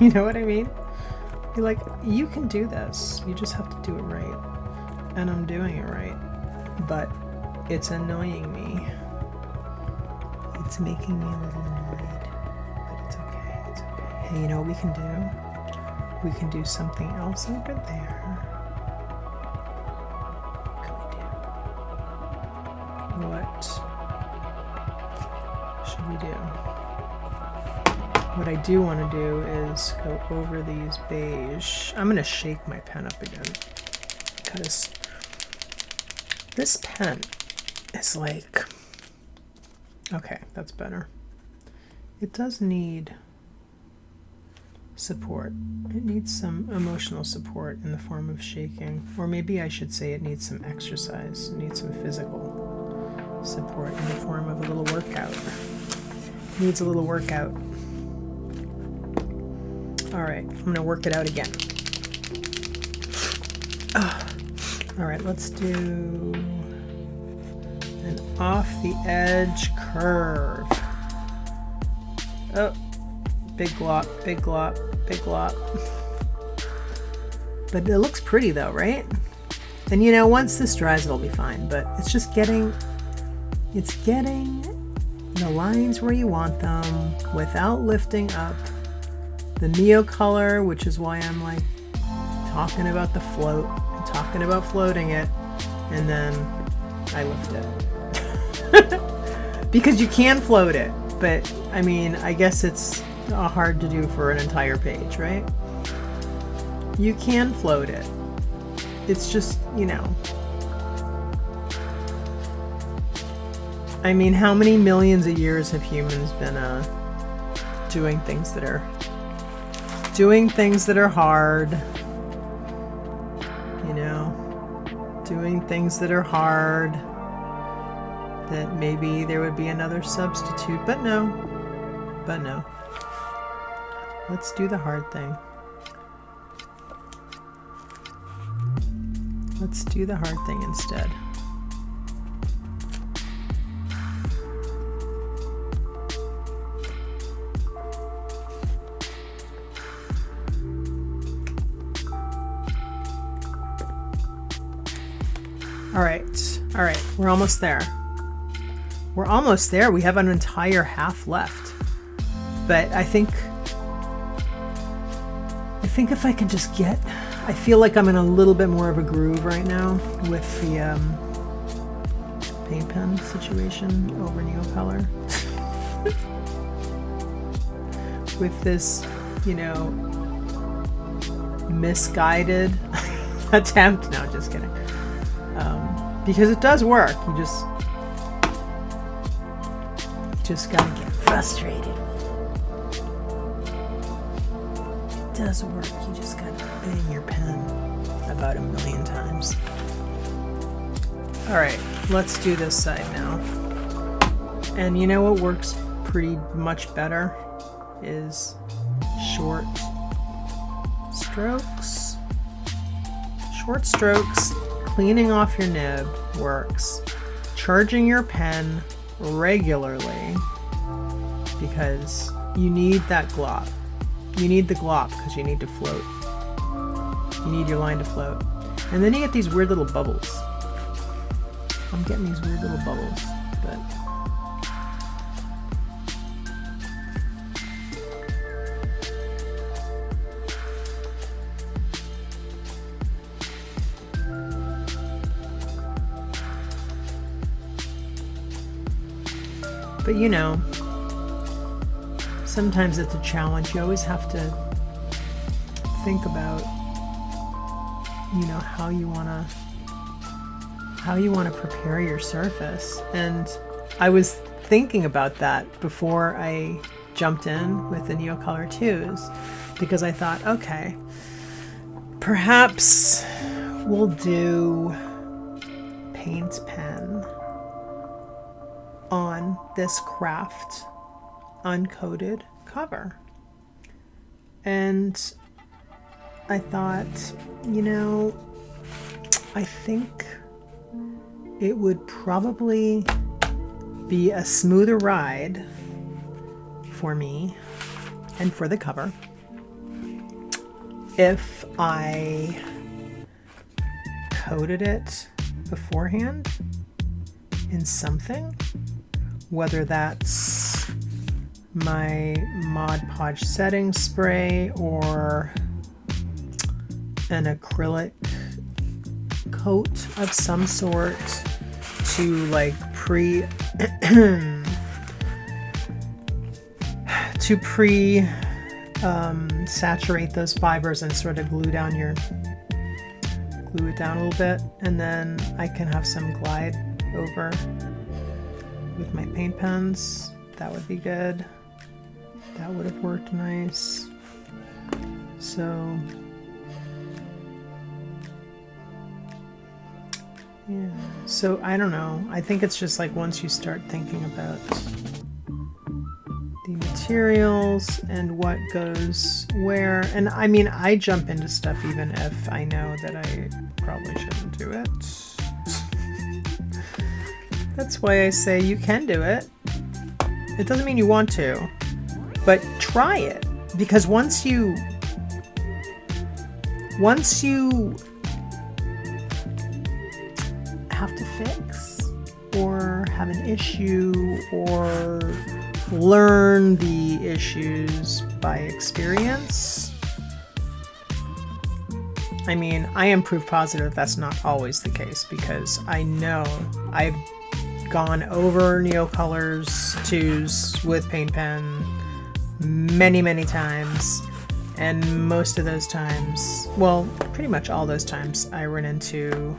You know what I mean? Be like, you can do this. You just have to do it right. And I'm doing it right. But it's annoying me. It's making me a little annoyed. But it's okay. It's okay. Hey, you know what we can do? We can do something else over there. What should we do? What I do want to do is go over these beige. I'm going to shake my pen up again, because this pen is like, okay, that's better. It does need support. It needs some emotional support in the form of shaking, or maybe I should say it needs some exercise. It needs some physical support in the form of a little workout. It needs a little workout. All right, I'm gonna work it out again. All right, let's do an off the edge curve. Oh, big glop, big glop, big glop. But it looks pretty though, right? And you know, once this dries, it'll be fine, but it's just getting the lines where you want them without lifting up the Neocolor, which is why I'm like talking about the float and talking about floating it, and then I lift it. Because you can float it, but I mean, I guess it's hard to do for an entire page, right? You can float it. It's just, you know. I mean, how many millions of years have humans been doing things that are hard, you know, doing things that are hard, that maybe there would be another substitute, but no. Let's do the hard thing. Let's do the hard thing instead. All right, we're almost there. We're almost there. We have an entire half left. But I think if I can just get, I feel like I'm in a little bit more of a groove right now with the paint pen situation over Neocolor. With this, you know, misguided attempt. No, just kidding. Because it does work. You just gotta get frustrated. It does work. You just gotta bang your pen about 1,000,000 times. All right, let's do this side now. And you know what works pretty much better is short strokes. Short strokes. Cleaning off your nib works. Charging your pen regularly, because you need that glop. You need the glop because you need to float. You need your line to float. And then you get these weird little bubbles. I'm getting these weird little bubbles, but you know, sometimes it's a challenge. You always have to think about, you know, how you want to prepare your surface. And I was thinking about that before I jumped in with the Neocolor 2s, because I thought, okay, perhaps we'll do paint pen on this kraft uncoated cover. And I thought, you know, I think it would probably be a smoother ride for me and for the cover if I coated it beforehand in something, whether that's my Mod Podge setting spray or an acrylic coat of some sort to like saturate those fibers and sort of glue it down a little bit, and then I can have some glide over with my paint pens. That would be good. That would have worked nice. So yeah, so I don't know. I think it's just like once you start thinking about the materials and what goes where, and I mean, I jump into stuff even if I know that I probably shouldn't do it. That's why I say you can do it. It doesn't mean you want to, but try it, because once you have to fix or have an issue or learn the issues by experience, I mean, I am proof positive that's not always the case, because I know I've gone over Neocolors 2s with paint pen many times, and most of those times, well, pretty much all those times, I run into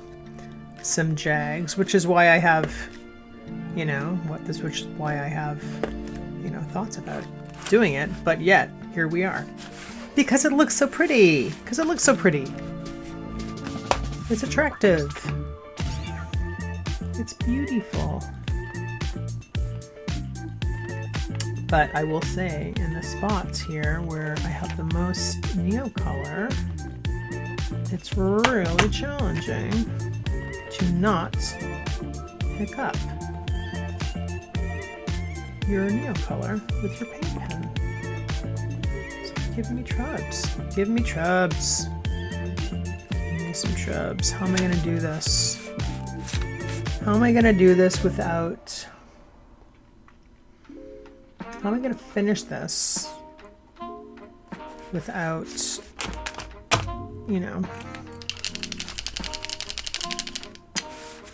some jags, which is why I have, you know, which is why I have, you know, thoughts about doing it, but yet, here we are. Because it looks so pretty! Because it looks so pretty! It's attractive! It's beautiful! But I will say, in the spots here where I have the most Neocolor, it's really challenging to not pick up your Neocolor with your paint pen. So give me trubs. Give me trubs. Give me some trubs. How am I gonna do this? How am I gonna do this without... How am I gonna finish this without, you know,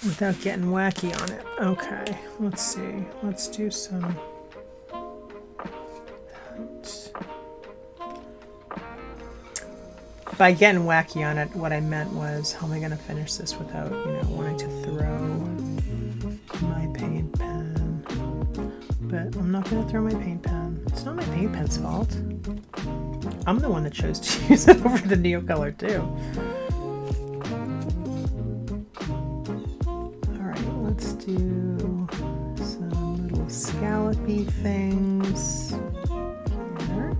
without getting wacky on it? Okay, let's see. Let's do some... By getting wacky on it, what I meant was, how am I gonna finish this without, you know, wanting to throw my paint pen? But I'm not going to throw my paint pen. It's not my paint pen's fault. I'm the one that chose to use it over the Neocolor too. Alright, let's do some little scallopy things here.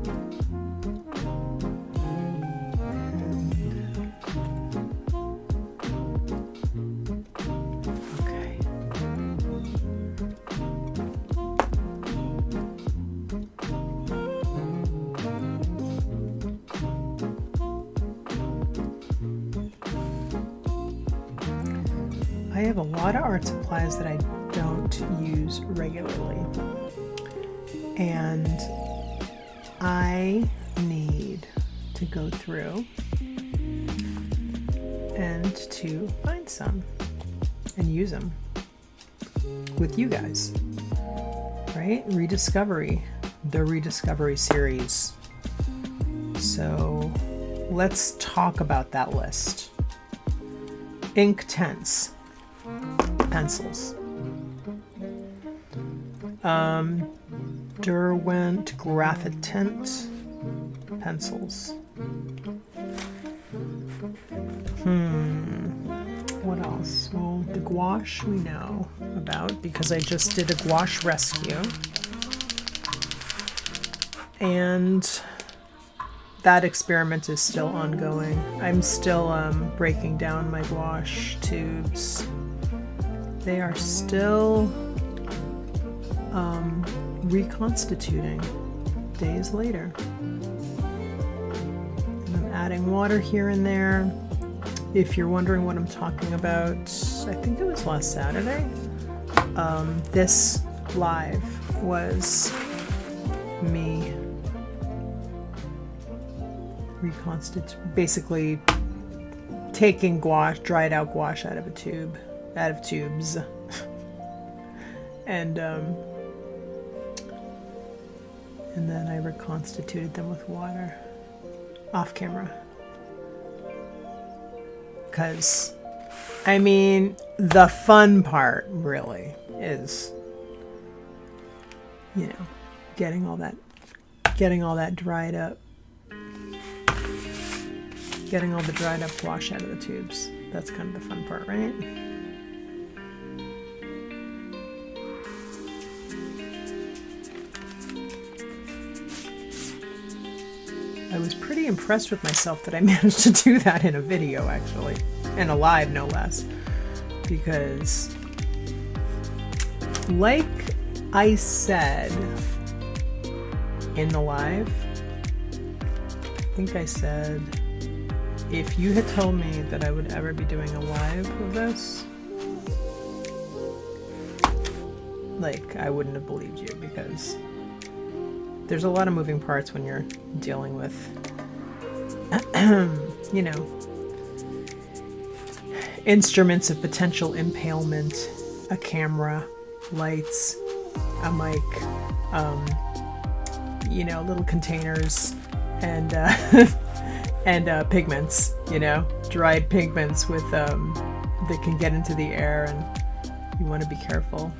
I have a lot of art supplies that I don't use regularly, and I need to go through and to find some and use them with you guys, right? Rediscovery, the Rediscovery series. So let's talk about that list. Inktense pencils. Derwent Graphitint pencils. What else? Well, the gouache we know about because I just did a gouache rescue. And that experiment is still ongoing. I'm still breaking down my gouache tubes. They are still reconstituting days later. And I'm adding water here and there. If you're wondering what I'm talking about, I think it was last Saturday. This live was me basically taking gouache, dried out gouache out of tubes, and then I reconstituted them with water off camera. Because, I mean, the fun part really is, you know, getting all that dried up. Getting all the dried up gouache out of the tubes. That's kind of the fun part, right? I was pretty impressed with myself that I managed to do that in a video, actually. And a live, no less. Because, like I said in the live, I think I said, if you had told me that I would ever be doing a live of this, like, I wouldn't have believed you, because there's a lot of moving parts when you're dealing with, you know, instruments of potential impalement, a camera, lights, a mic, you know, little containers, and and pigments, you know, dried pigments with that can get into the air, and you want to be careful.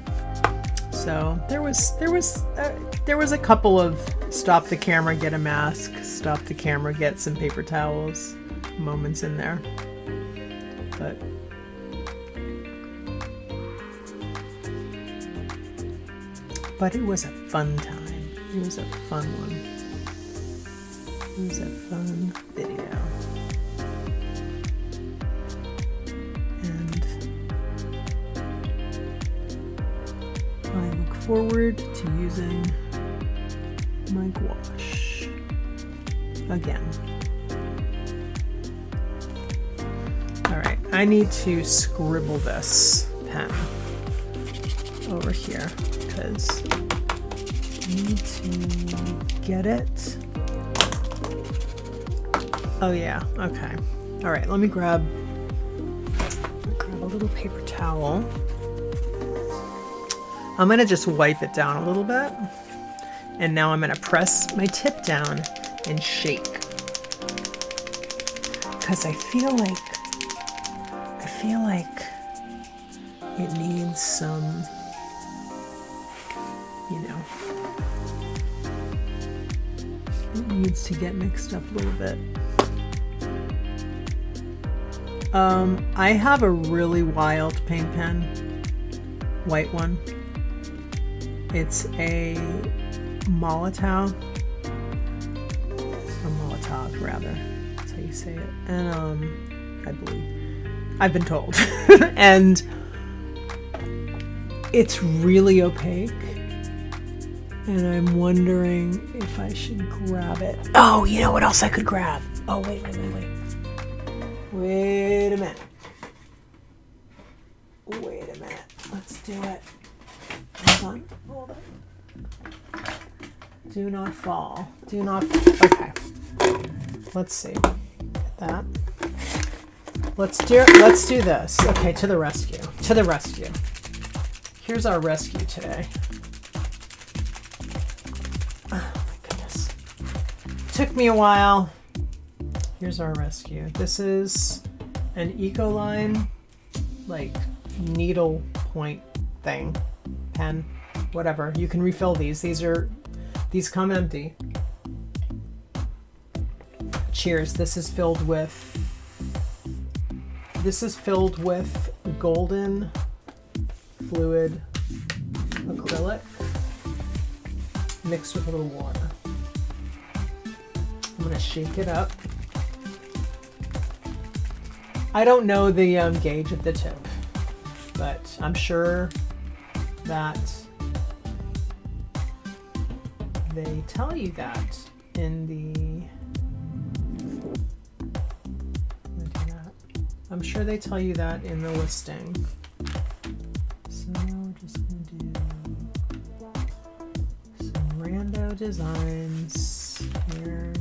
So there was a couple of stop the camera, get a mask, stop the camera, get some paper towels moments in there. But it was a fun time. It was a fun one. It was a fun video. And I look forward to using my gouache again. Alright, I need to scribble this pen over here because I need to get it. Oh yeah, okay. Alright, let me grab a little paper towel. I'm gonna just wipe it down a little bit. And now I'm gonna press my tip down and shake. Because I feel like it needs some, you know, it needs to get mixed up a little bit. I have a really wild paint pen, white one. It's a Molotov, or Molotov rather, that's how you say it. And I believe, I've been told. And it's really opaque. And I'm wondering if I should grab it. Oh, you know what else I could grab? Oh, wait. Wait a minute. Let's do it. Hold on. Do not fall. Okay. Let's see. Get that. Let's do this. Okay, to the rescue. Here's our rescue today. Oh my goodness. Took me a while. Here's our rescue. This is an Ecoline, like, needle point thing, pen, whatever. You can refill these. These come empty. Cheers. This is filled with golden fluid acrylic mixed with a little water. I'm gonna shake it up. I don't know the gauge of the tip, but I'm sure that they tell you that in the... I'm sure they tell you that in the listing. So we're just going to do some rando designs here.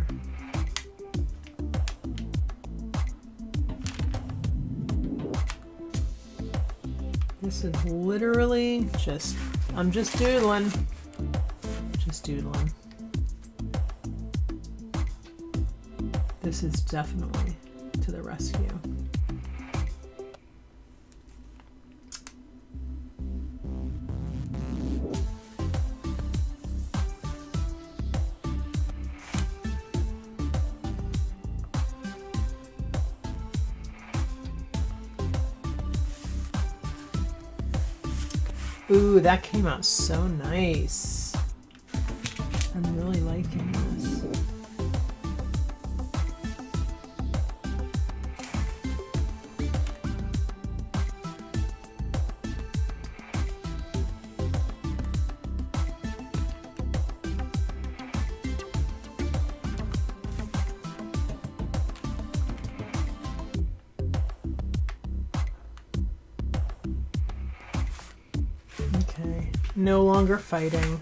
This is literally just, I'm just doodling. This is definitely to the rescue. Ooh, that came out so nice. I'm really liking this. No longer fighting.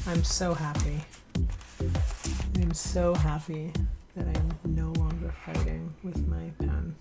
I'm so happy. I'm so happy that I'm no longer fighting with my pen.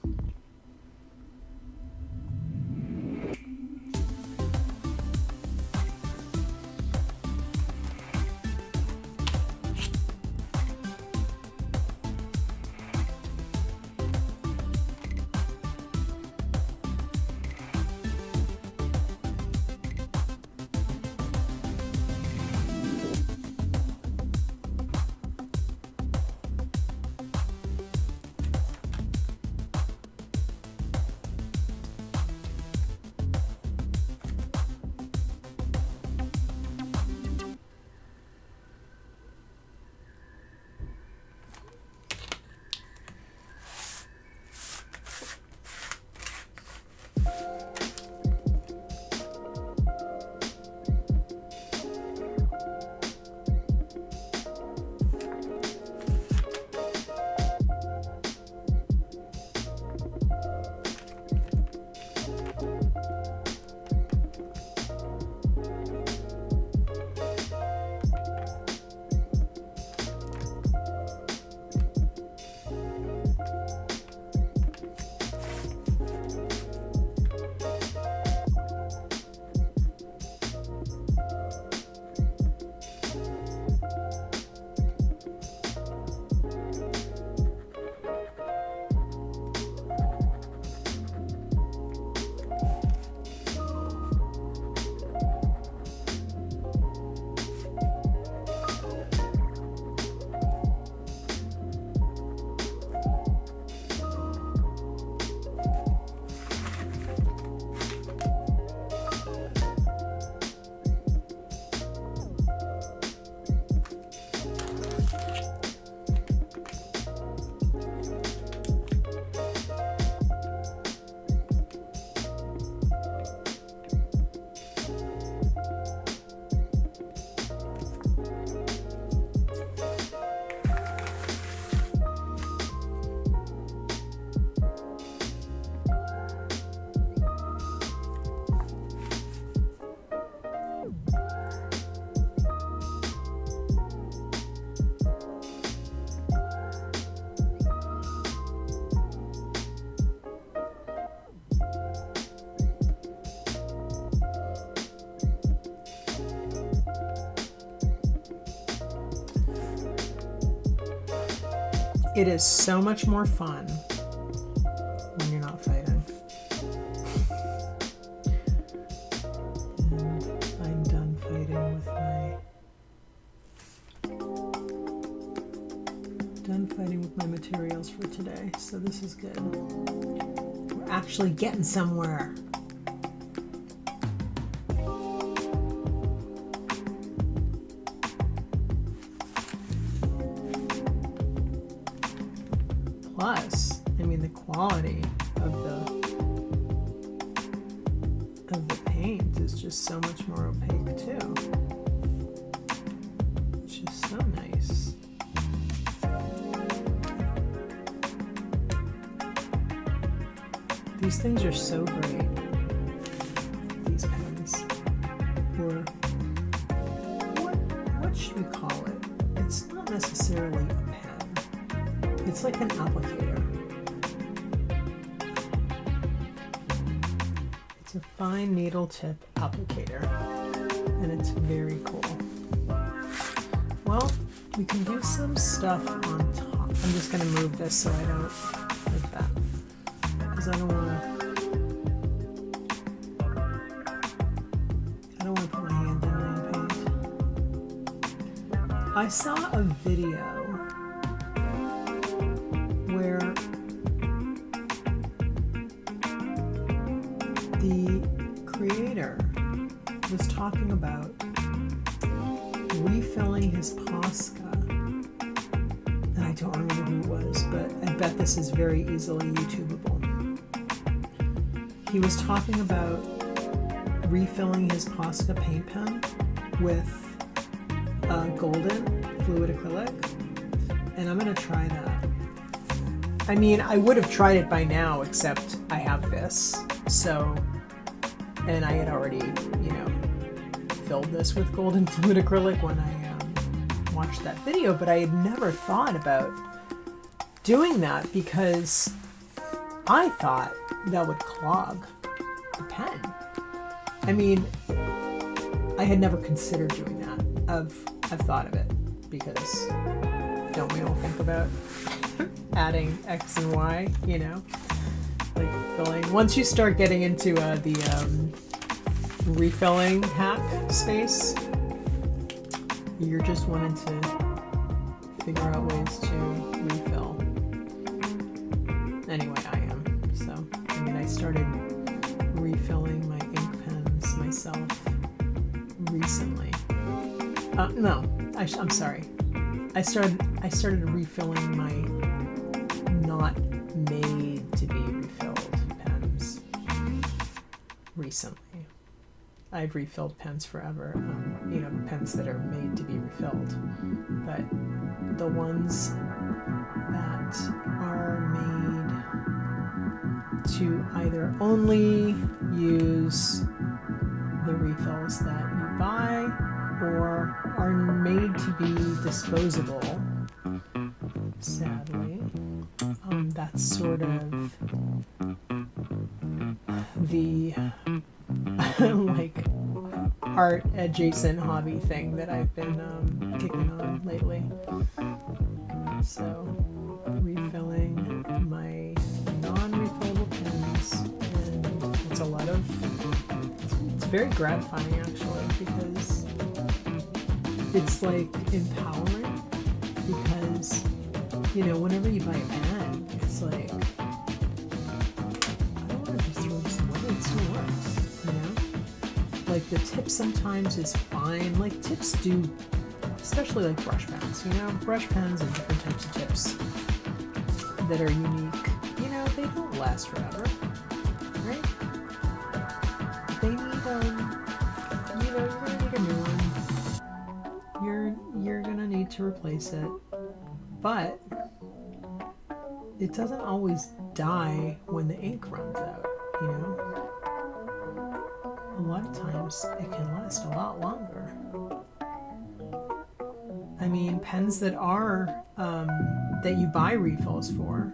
It is so much more fun when you're not fighting. And I'm done fighting with my materials for today, so this is good. We're actually getting somewhere. Plus, I mean, the quality of the paint is just so much more opaque too. It's just so nice. These things are so great. These pens. Or what should we call it? It's not necessarily a pen. It's like an applicator. It's a fine needle tip applicator, and it's very cool. Well, we can do some stuff on top. I'm just going to move this so I don't like that, because I don't want to put my hand in my paint. I saw a video where the creator was talking about refilling his Posca, and I don't remember who it was, but I bet this is very easily YouTubeable. He was talking about refilling his Posca paint pen with golden fluid acrylic, and I'm gonna try that. I mean, I would have tried it by now, except I have this, so, and I had already, filled this with golden fluid acrylic when I watched that video, but I had never thought about doing that because I thought that would clog the pen. I mean, I had never considered doing that. I've thought of it because don't we all think about adding X and Y, like filling. Once you start getting into the refilling hack space, you're just wanting to figure out ways to refill. Anyway, I am. So, I mean, I started refilling my ink pens myself recently. No, I'm sorry. I started refilling my not made to be refilled pens recently. I've refilled pens forever, pens that are made to be refilled, but the ones that are made to either only use the refills that you buy or are made to be disposable, sadly, that's sort of the like art adjacent hobby thing that I've been kicking on lately. So refilling my non-refillable pens, and it's it's very gratifying actually, because it's like empowering, because whenever you buy a pen, it's like, I don't want to just throw this away, it still works. Like the tip sometimes is fine. Like tips do, especially like brush pens, brush pens and different types of tips that are unique, they don't last forever, right? They need, you're gonna need a new one. You're gonna need to replace it, but it doesn't always die when the ink runs out, A lot of times it can last a lot longer. I mean, pens that are that you buy refills for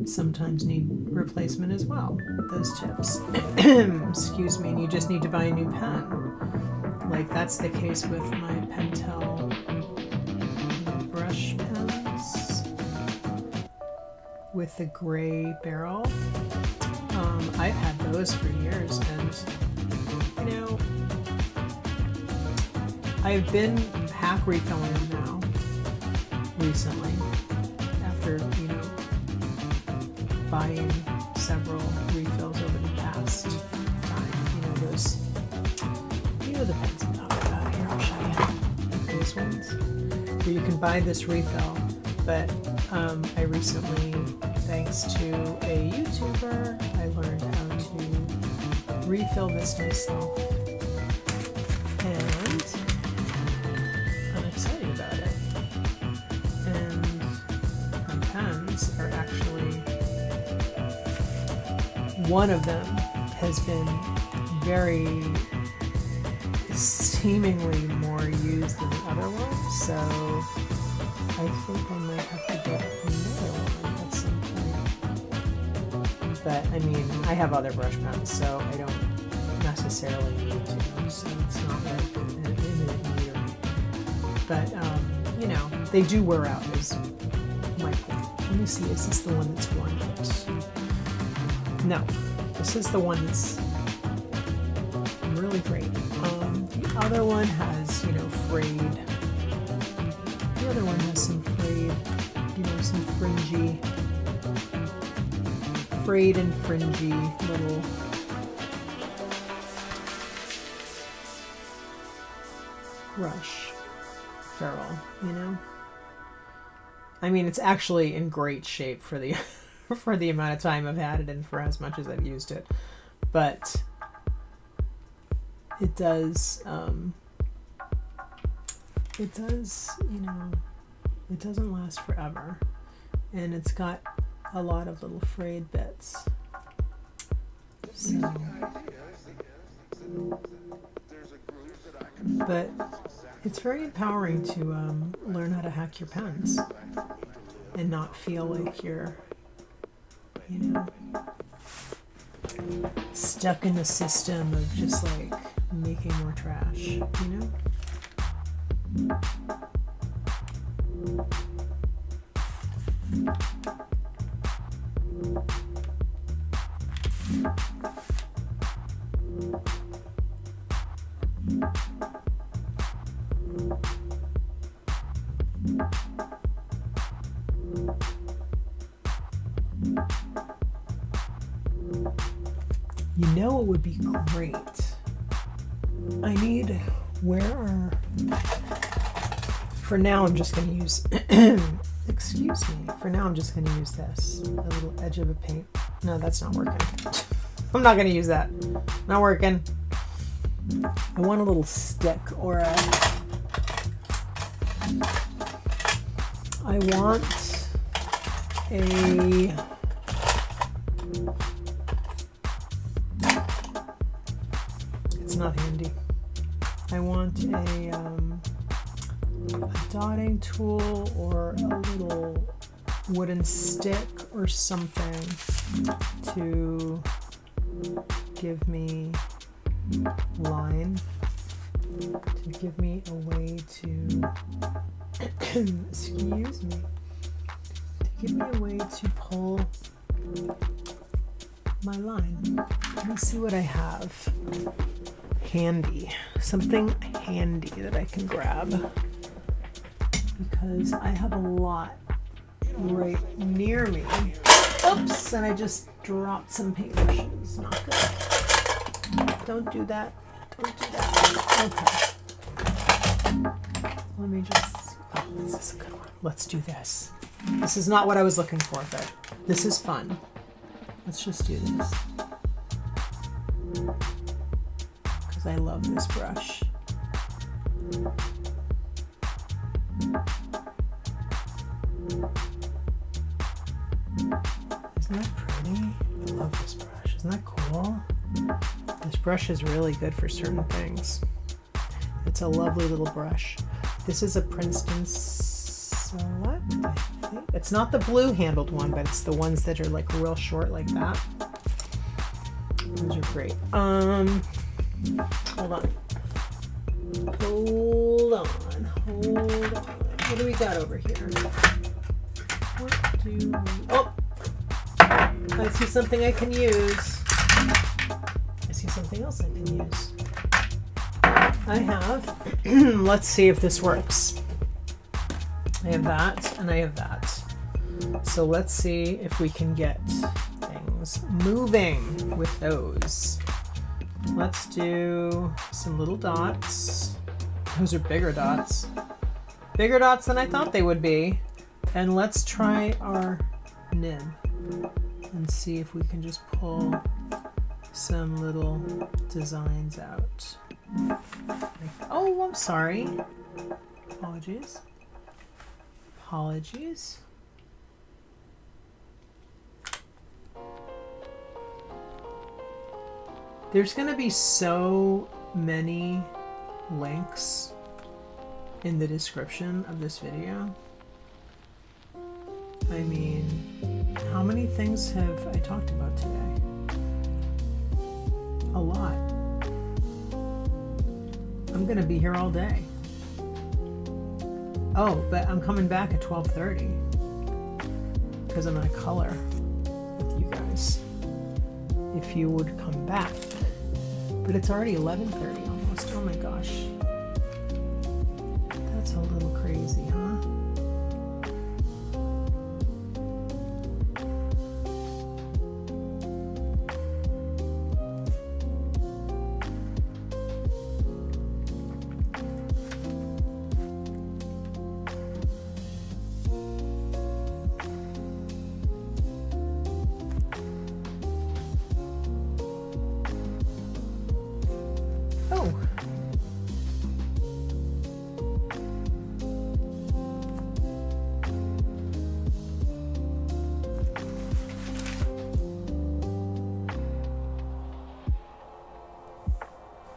sometimes need replacement as well. Those tips, excuse me, and you just need to buy a new pen. Like that's the case with my Pentel brush pens. with the gray barrel. I've had those for years, and you know, I've been hack refilling them now recently after, you know, buying several refills over the past time. You know, those, you know, the pens I'm talking about. Here, I'll show you those ones where you can buy this refill. But I recently, thanks to a YouTuber, I learned how to refill this myself, and I'm excited about it. And my pens are actually, one of them has been very seemingly more used than the other one, so I think I might have to get another one at some point. But I mean, I have other brush pens, so I don't necessarily need to, so it's not like an imminent need. But you know, they do wear out is my point. Let me see, is this the one that's worn out? No, this is the one that's really great. The other one has, you know, frayed. The other one has some frayed, you know, some fringy, frayed and fringy little brush ferrule, you know. I mean, it's actually in great shape for the for the amount of time I've had it and for as much as I've used it, but it does, you know, it doesn't last forever, and it's got a lot of little frayed bits. So, but it's very empowering to learn how to hack your pens and not feel like you're, you know, stuck in the system of just like making more trash, you know? You know what would be great? I need, for now I'm just going to use, excuse me, for now I'm just going to use this, a little edge of a paint. No, that's not working. I'm not going to use that. Not working. I want a little stick or I want a, it's not handy. I want a dotting tool or a little wooden stick or something to give me line, to give me a way to, excuse me, to give me a way to pull my line. Let me see what I have handy, something handy that I can grab, because I have a lot right near me. Oops, and I just dropped some paintbrushes. Not good. Don't do that. Don't do that. Okay. Let me just, oh, this is a good one. Let's do this. This is not what I was looking for, but this is fun. Let's just do this. Because I love this brush. Isn't that pretty? I love this brush. Isn't that cool? This brush is really good for certain things. It's a lovely little brush. This is a Princeton Select, I think. It's not the blue handled one, but it's the ones that are like real short like that. Those are great. Hold on. Hold on. Hold on. What do we got over here? What do we... Oh! see something I can use. I see something else I can use. I have, let's see if this works. I have that and I have that. So let's see if we can get things moving with those. Let's do some little dots. Those are bigger dots. Bigger dots than I thought they would be. And let's try our nib and see if we can just pull some little designs out. Oh, I'm sorry. Apologies. Apologies. There's going to be so many links in the description of this video. I mean, how many things have I talked about today? A lot. I'm gonna be here all day. Oh, but I'm coming back at 12:30 because I'm gonna color with you guys. If you would come back. But it's already 11:30 almost. Oh my gosh. That's a little crazy, huh?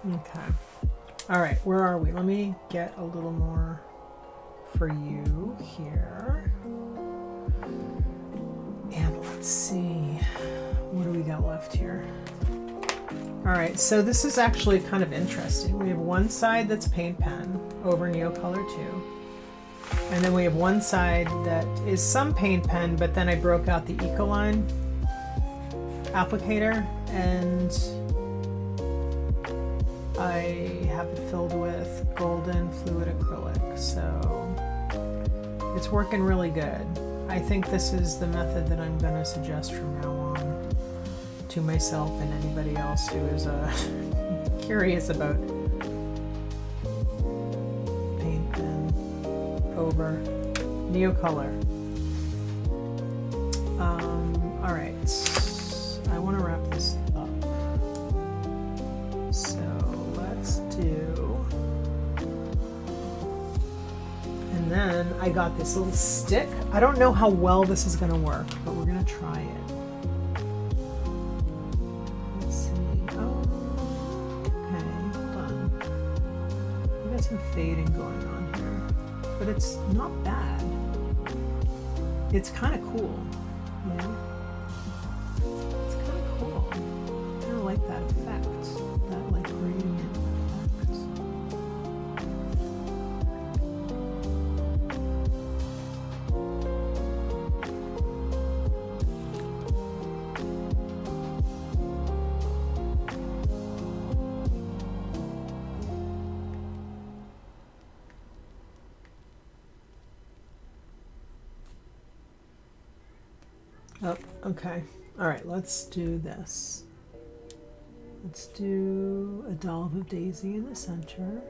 Okay. All right, where are we? Let me get a little more for you here. And let's see, what do we got left here? All right, so this is actually kind of interesting. We have one side that's paint pen over Neocolor 2. And then we have one side that is some paint pen, but then I broke out the Ecoline applicator and I have it filled with golden fluid acrylic, so it's working really good. I think this is the method that I'm going to suggest from now on to myself and anybody else who is curious about paint pen over Neocolor. All right, I want to wrap this up. So let's do, and then I got this little stick. I don't know how well this is going to work, but we're going to try it. Let's see. Oh, okay, hold on. We got some fading going on here, but it's not bad. It's kind of cool, you know? It's kind of cool. I kind of like that effect, that like gradient effect. Oh, okay. All right, let's do this. Let's do a dollop of daisy in the center.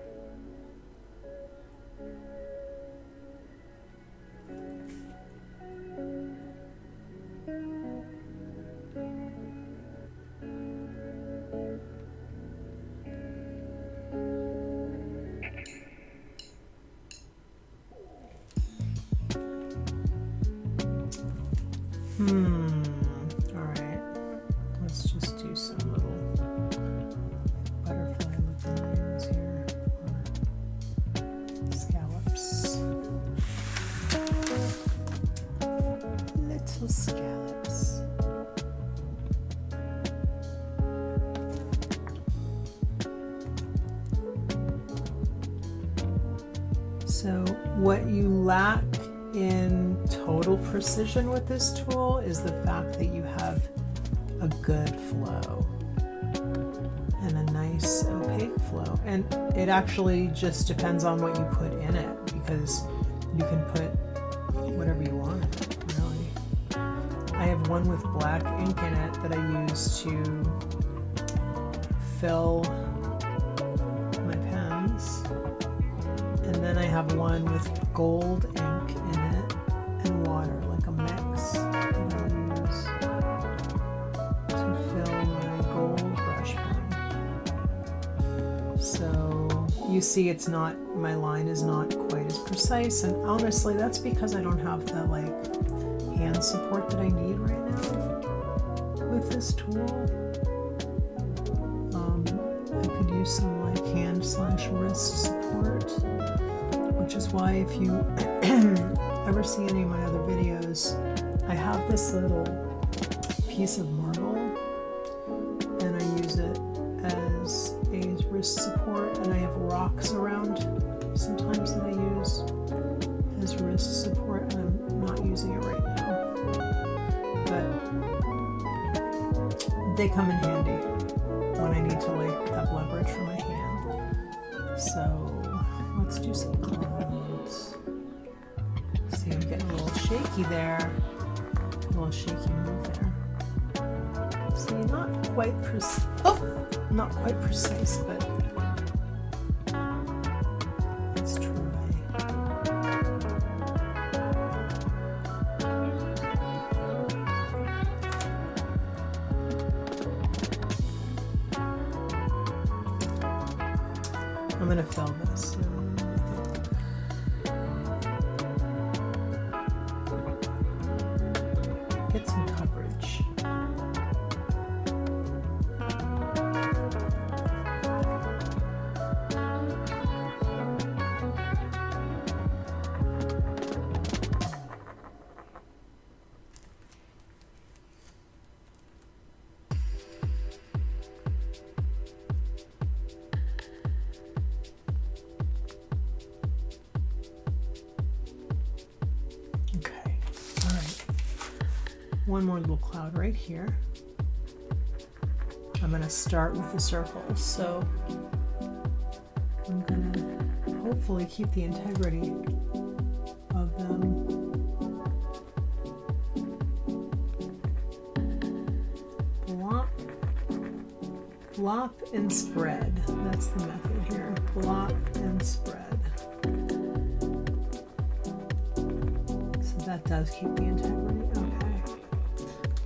All right. Let's just do some little butterfly looking things here, or scallops. Little scallops. So what you lack in total precision with this tool is the fact that you have a good flow and a nice opaque flow. And it actually just depends on what you put in it, because you can put whatever you want, really. I have one with black ink in it that I use to fill my pens. And then I have one with gold ink in it and water, like a mix that I use to fill my gold brush pen. So you see it's not, my line is not quite as precise, and honestly that's because I don't have the like hand support that I need right now with this tool. I could use some like hand/wrist support, which is why if you ever see any of my other videos, I have this little piece of marble and I use it as a wrist support, and I have rocks around sometimes that I use as wrist support, and I'm not using it right now, but they come in handy when I need to like have leverage for my hand. So let's do some clouds. See, I'm getting a little shaky there. A little shaky move there. See, not quite not quite precise, but let's try. I'm gonna fill this. Get some coverage. One more little cloud right here. I'm going to start with the circles, so I'm going to hopefully keep the integrity of them. Blop and spread. That's the method here. Blop and spread. So that does keep the integrity. Okay.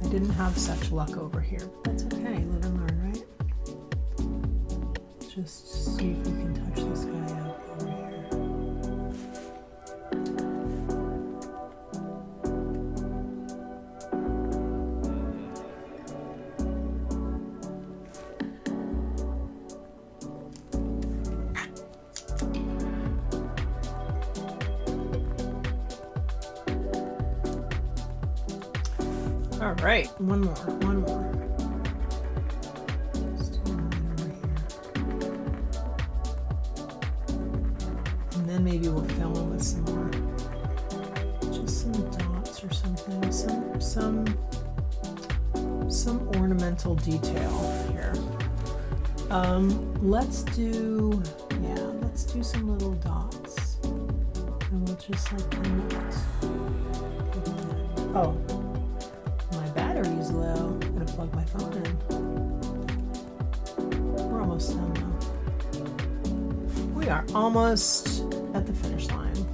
I didn't have such luck over here, but that's okay. Live and learn, right? Just see if we can touch this guy up over here. All right, one more. Let's do one over here. And then maybe we'll fill in with some more, just some dots or something, some ornamental detail here. Let's do some little dots, and we'll just like connect. Oh. Battery's low. I'm gonna plug my phone in. We're almost done now. We are almost at the finish line.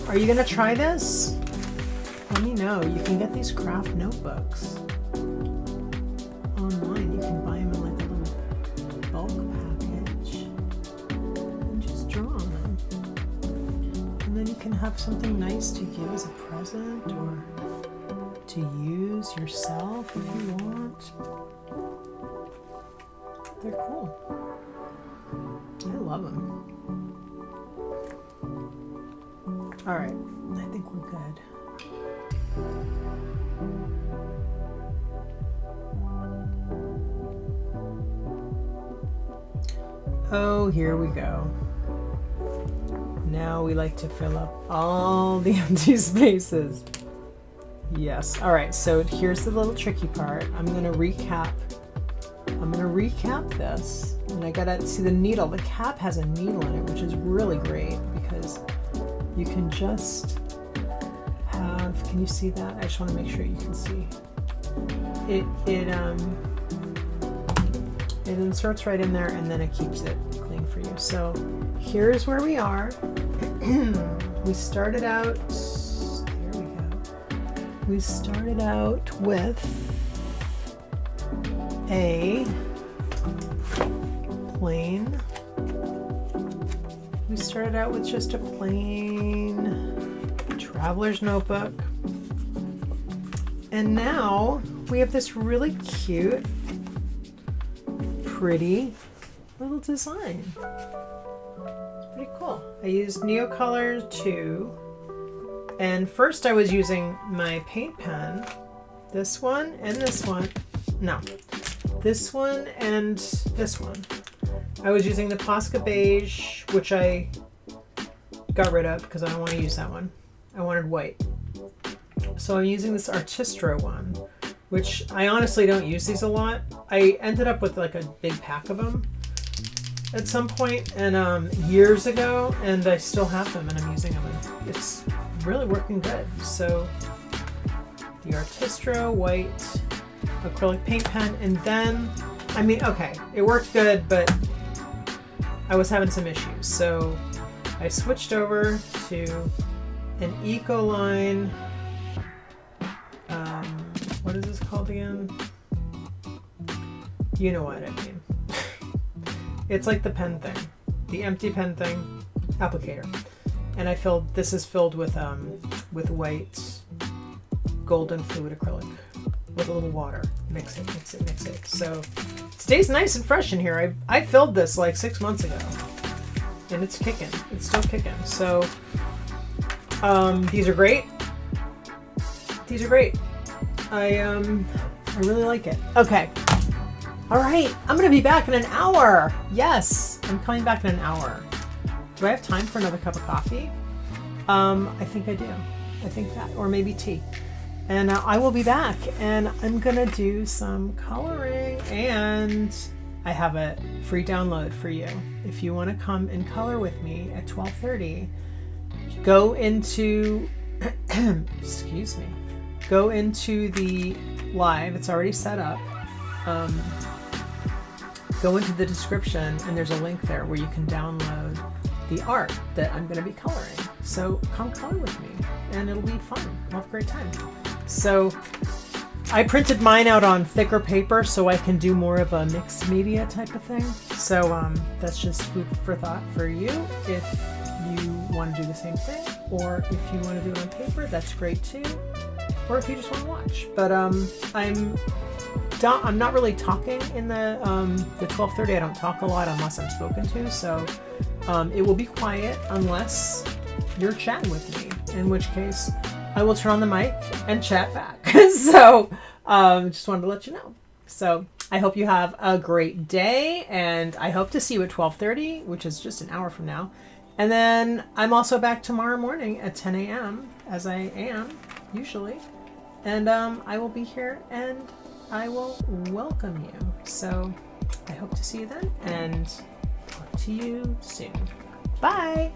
Are you gonna try this? Let me know. You can get these craft notebooks online. You can buy them in like a little bulk package and just draw on them. And then you can have something nice to give as a present or to use yourself if you want. They're cool. I love them. All right, I think we're good. Oh, here we go. Now we like to fill up all the empty spaces. Yes. All right, so here's the little tricky part. I'm gonna recap this. And I gotta see the needle. The cap has a needle in it, which is really great because you can just have, can you see that? I just wanna make sure you can see. It inserts right in there and then it keeps it clean for you. So here's where we are. We started out, there we go. We started out with a plain, we started out with just a plain traveler's notebook. And now we have this really cute, pretty little design. It's pretty cool. I used Neocolor 2, and first I was using my paint pen, this one and this one. No, this one and this one. I was using the Posca beige, which I got rid of because I don't want to use that one. I wanted white. So I'm using this Artistro one, which I honestly don't use these a lot. I ended up with like a big pack of them at some point and years ago, and I still have them and I'm using them and it's really working good. So the Artistro white acrylic paint pen, and then, I mean, okay, it worked good, but I was having some issues. So I switched over to an Ecoline, what is this called again? You know what I mean. It's like the pen thing, the empty pen thing, applicator. And I filled, this is filled with white golden fluid acrylic with a little water. Mix it, mix it, mix it. So it stays nice and fresh in here. I filled this like 6 months ago and it's kicking. It's still kicking. So these are great. These are great. I really like it. Okay. All right. I'm going to be back in an hour. Yes. I'm coming back in an hour. Do I have time for another cup of coffee? I think I do. I think that, or maybe tea. And I will be back and I'm going to do some coloring, and I have a free download for you. If you want to come and color with me at 12:30, go into, excuse me, go into the live. It's already set up. Go into the description and there's a link there where you can download the art that I'm going to be coloring. So come color with me and it'll be fun. We'll have a great time. So I printed mine out on thicker paper so I can do more of a mixed media type of thing. So that's just food for thought for you. If you want to do the same thing, or if you want to do it on paper, that's great too. Or if you just want to watch. But I'm not really talking in the 12:30. I don't talk a lot unless I'm spoken to. So it will be quiet unless you're chatting with me, in which case I will turn on the mic and chat back. So just wanted to let you know. So I hope you have a great day, and I hope to see you at 12:30, which is just an hour from now. And then I'm also back tomorrow morning at 10 a.m. as I am usually. And I will be here and I will welcome you. So I hope to see you then and talk to you soon. Bye.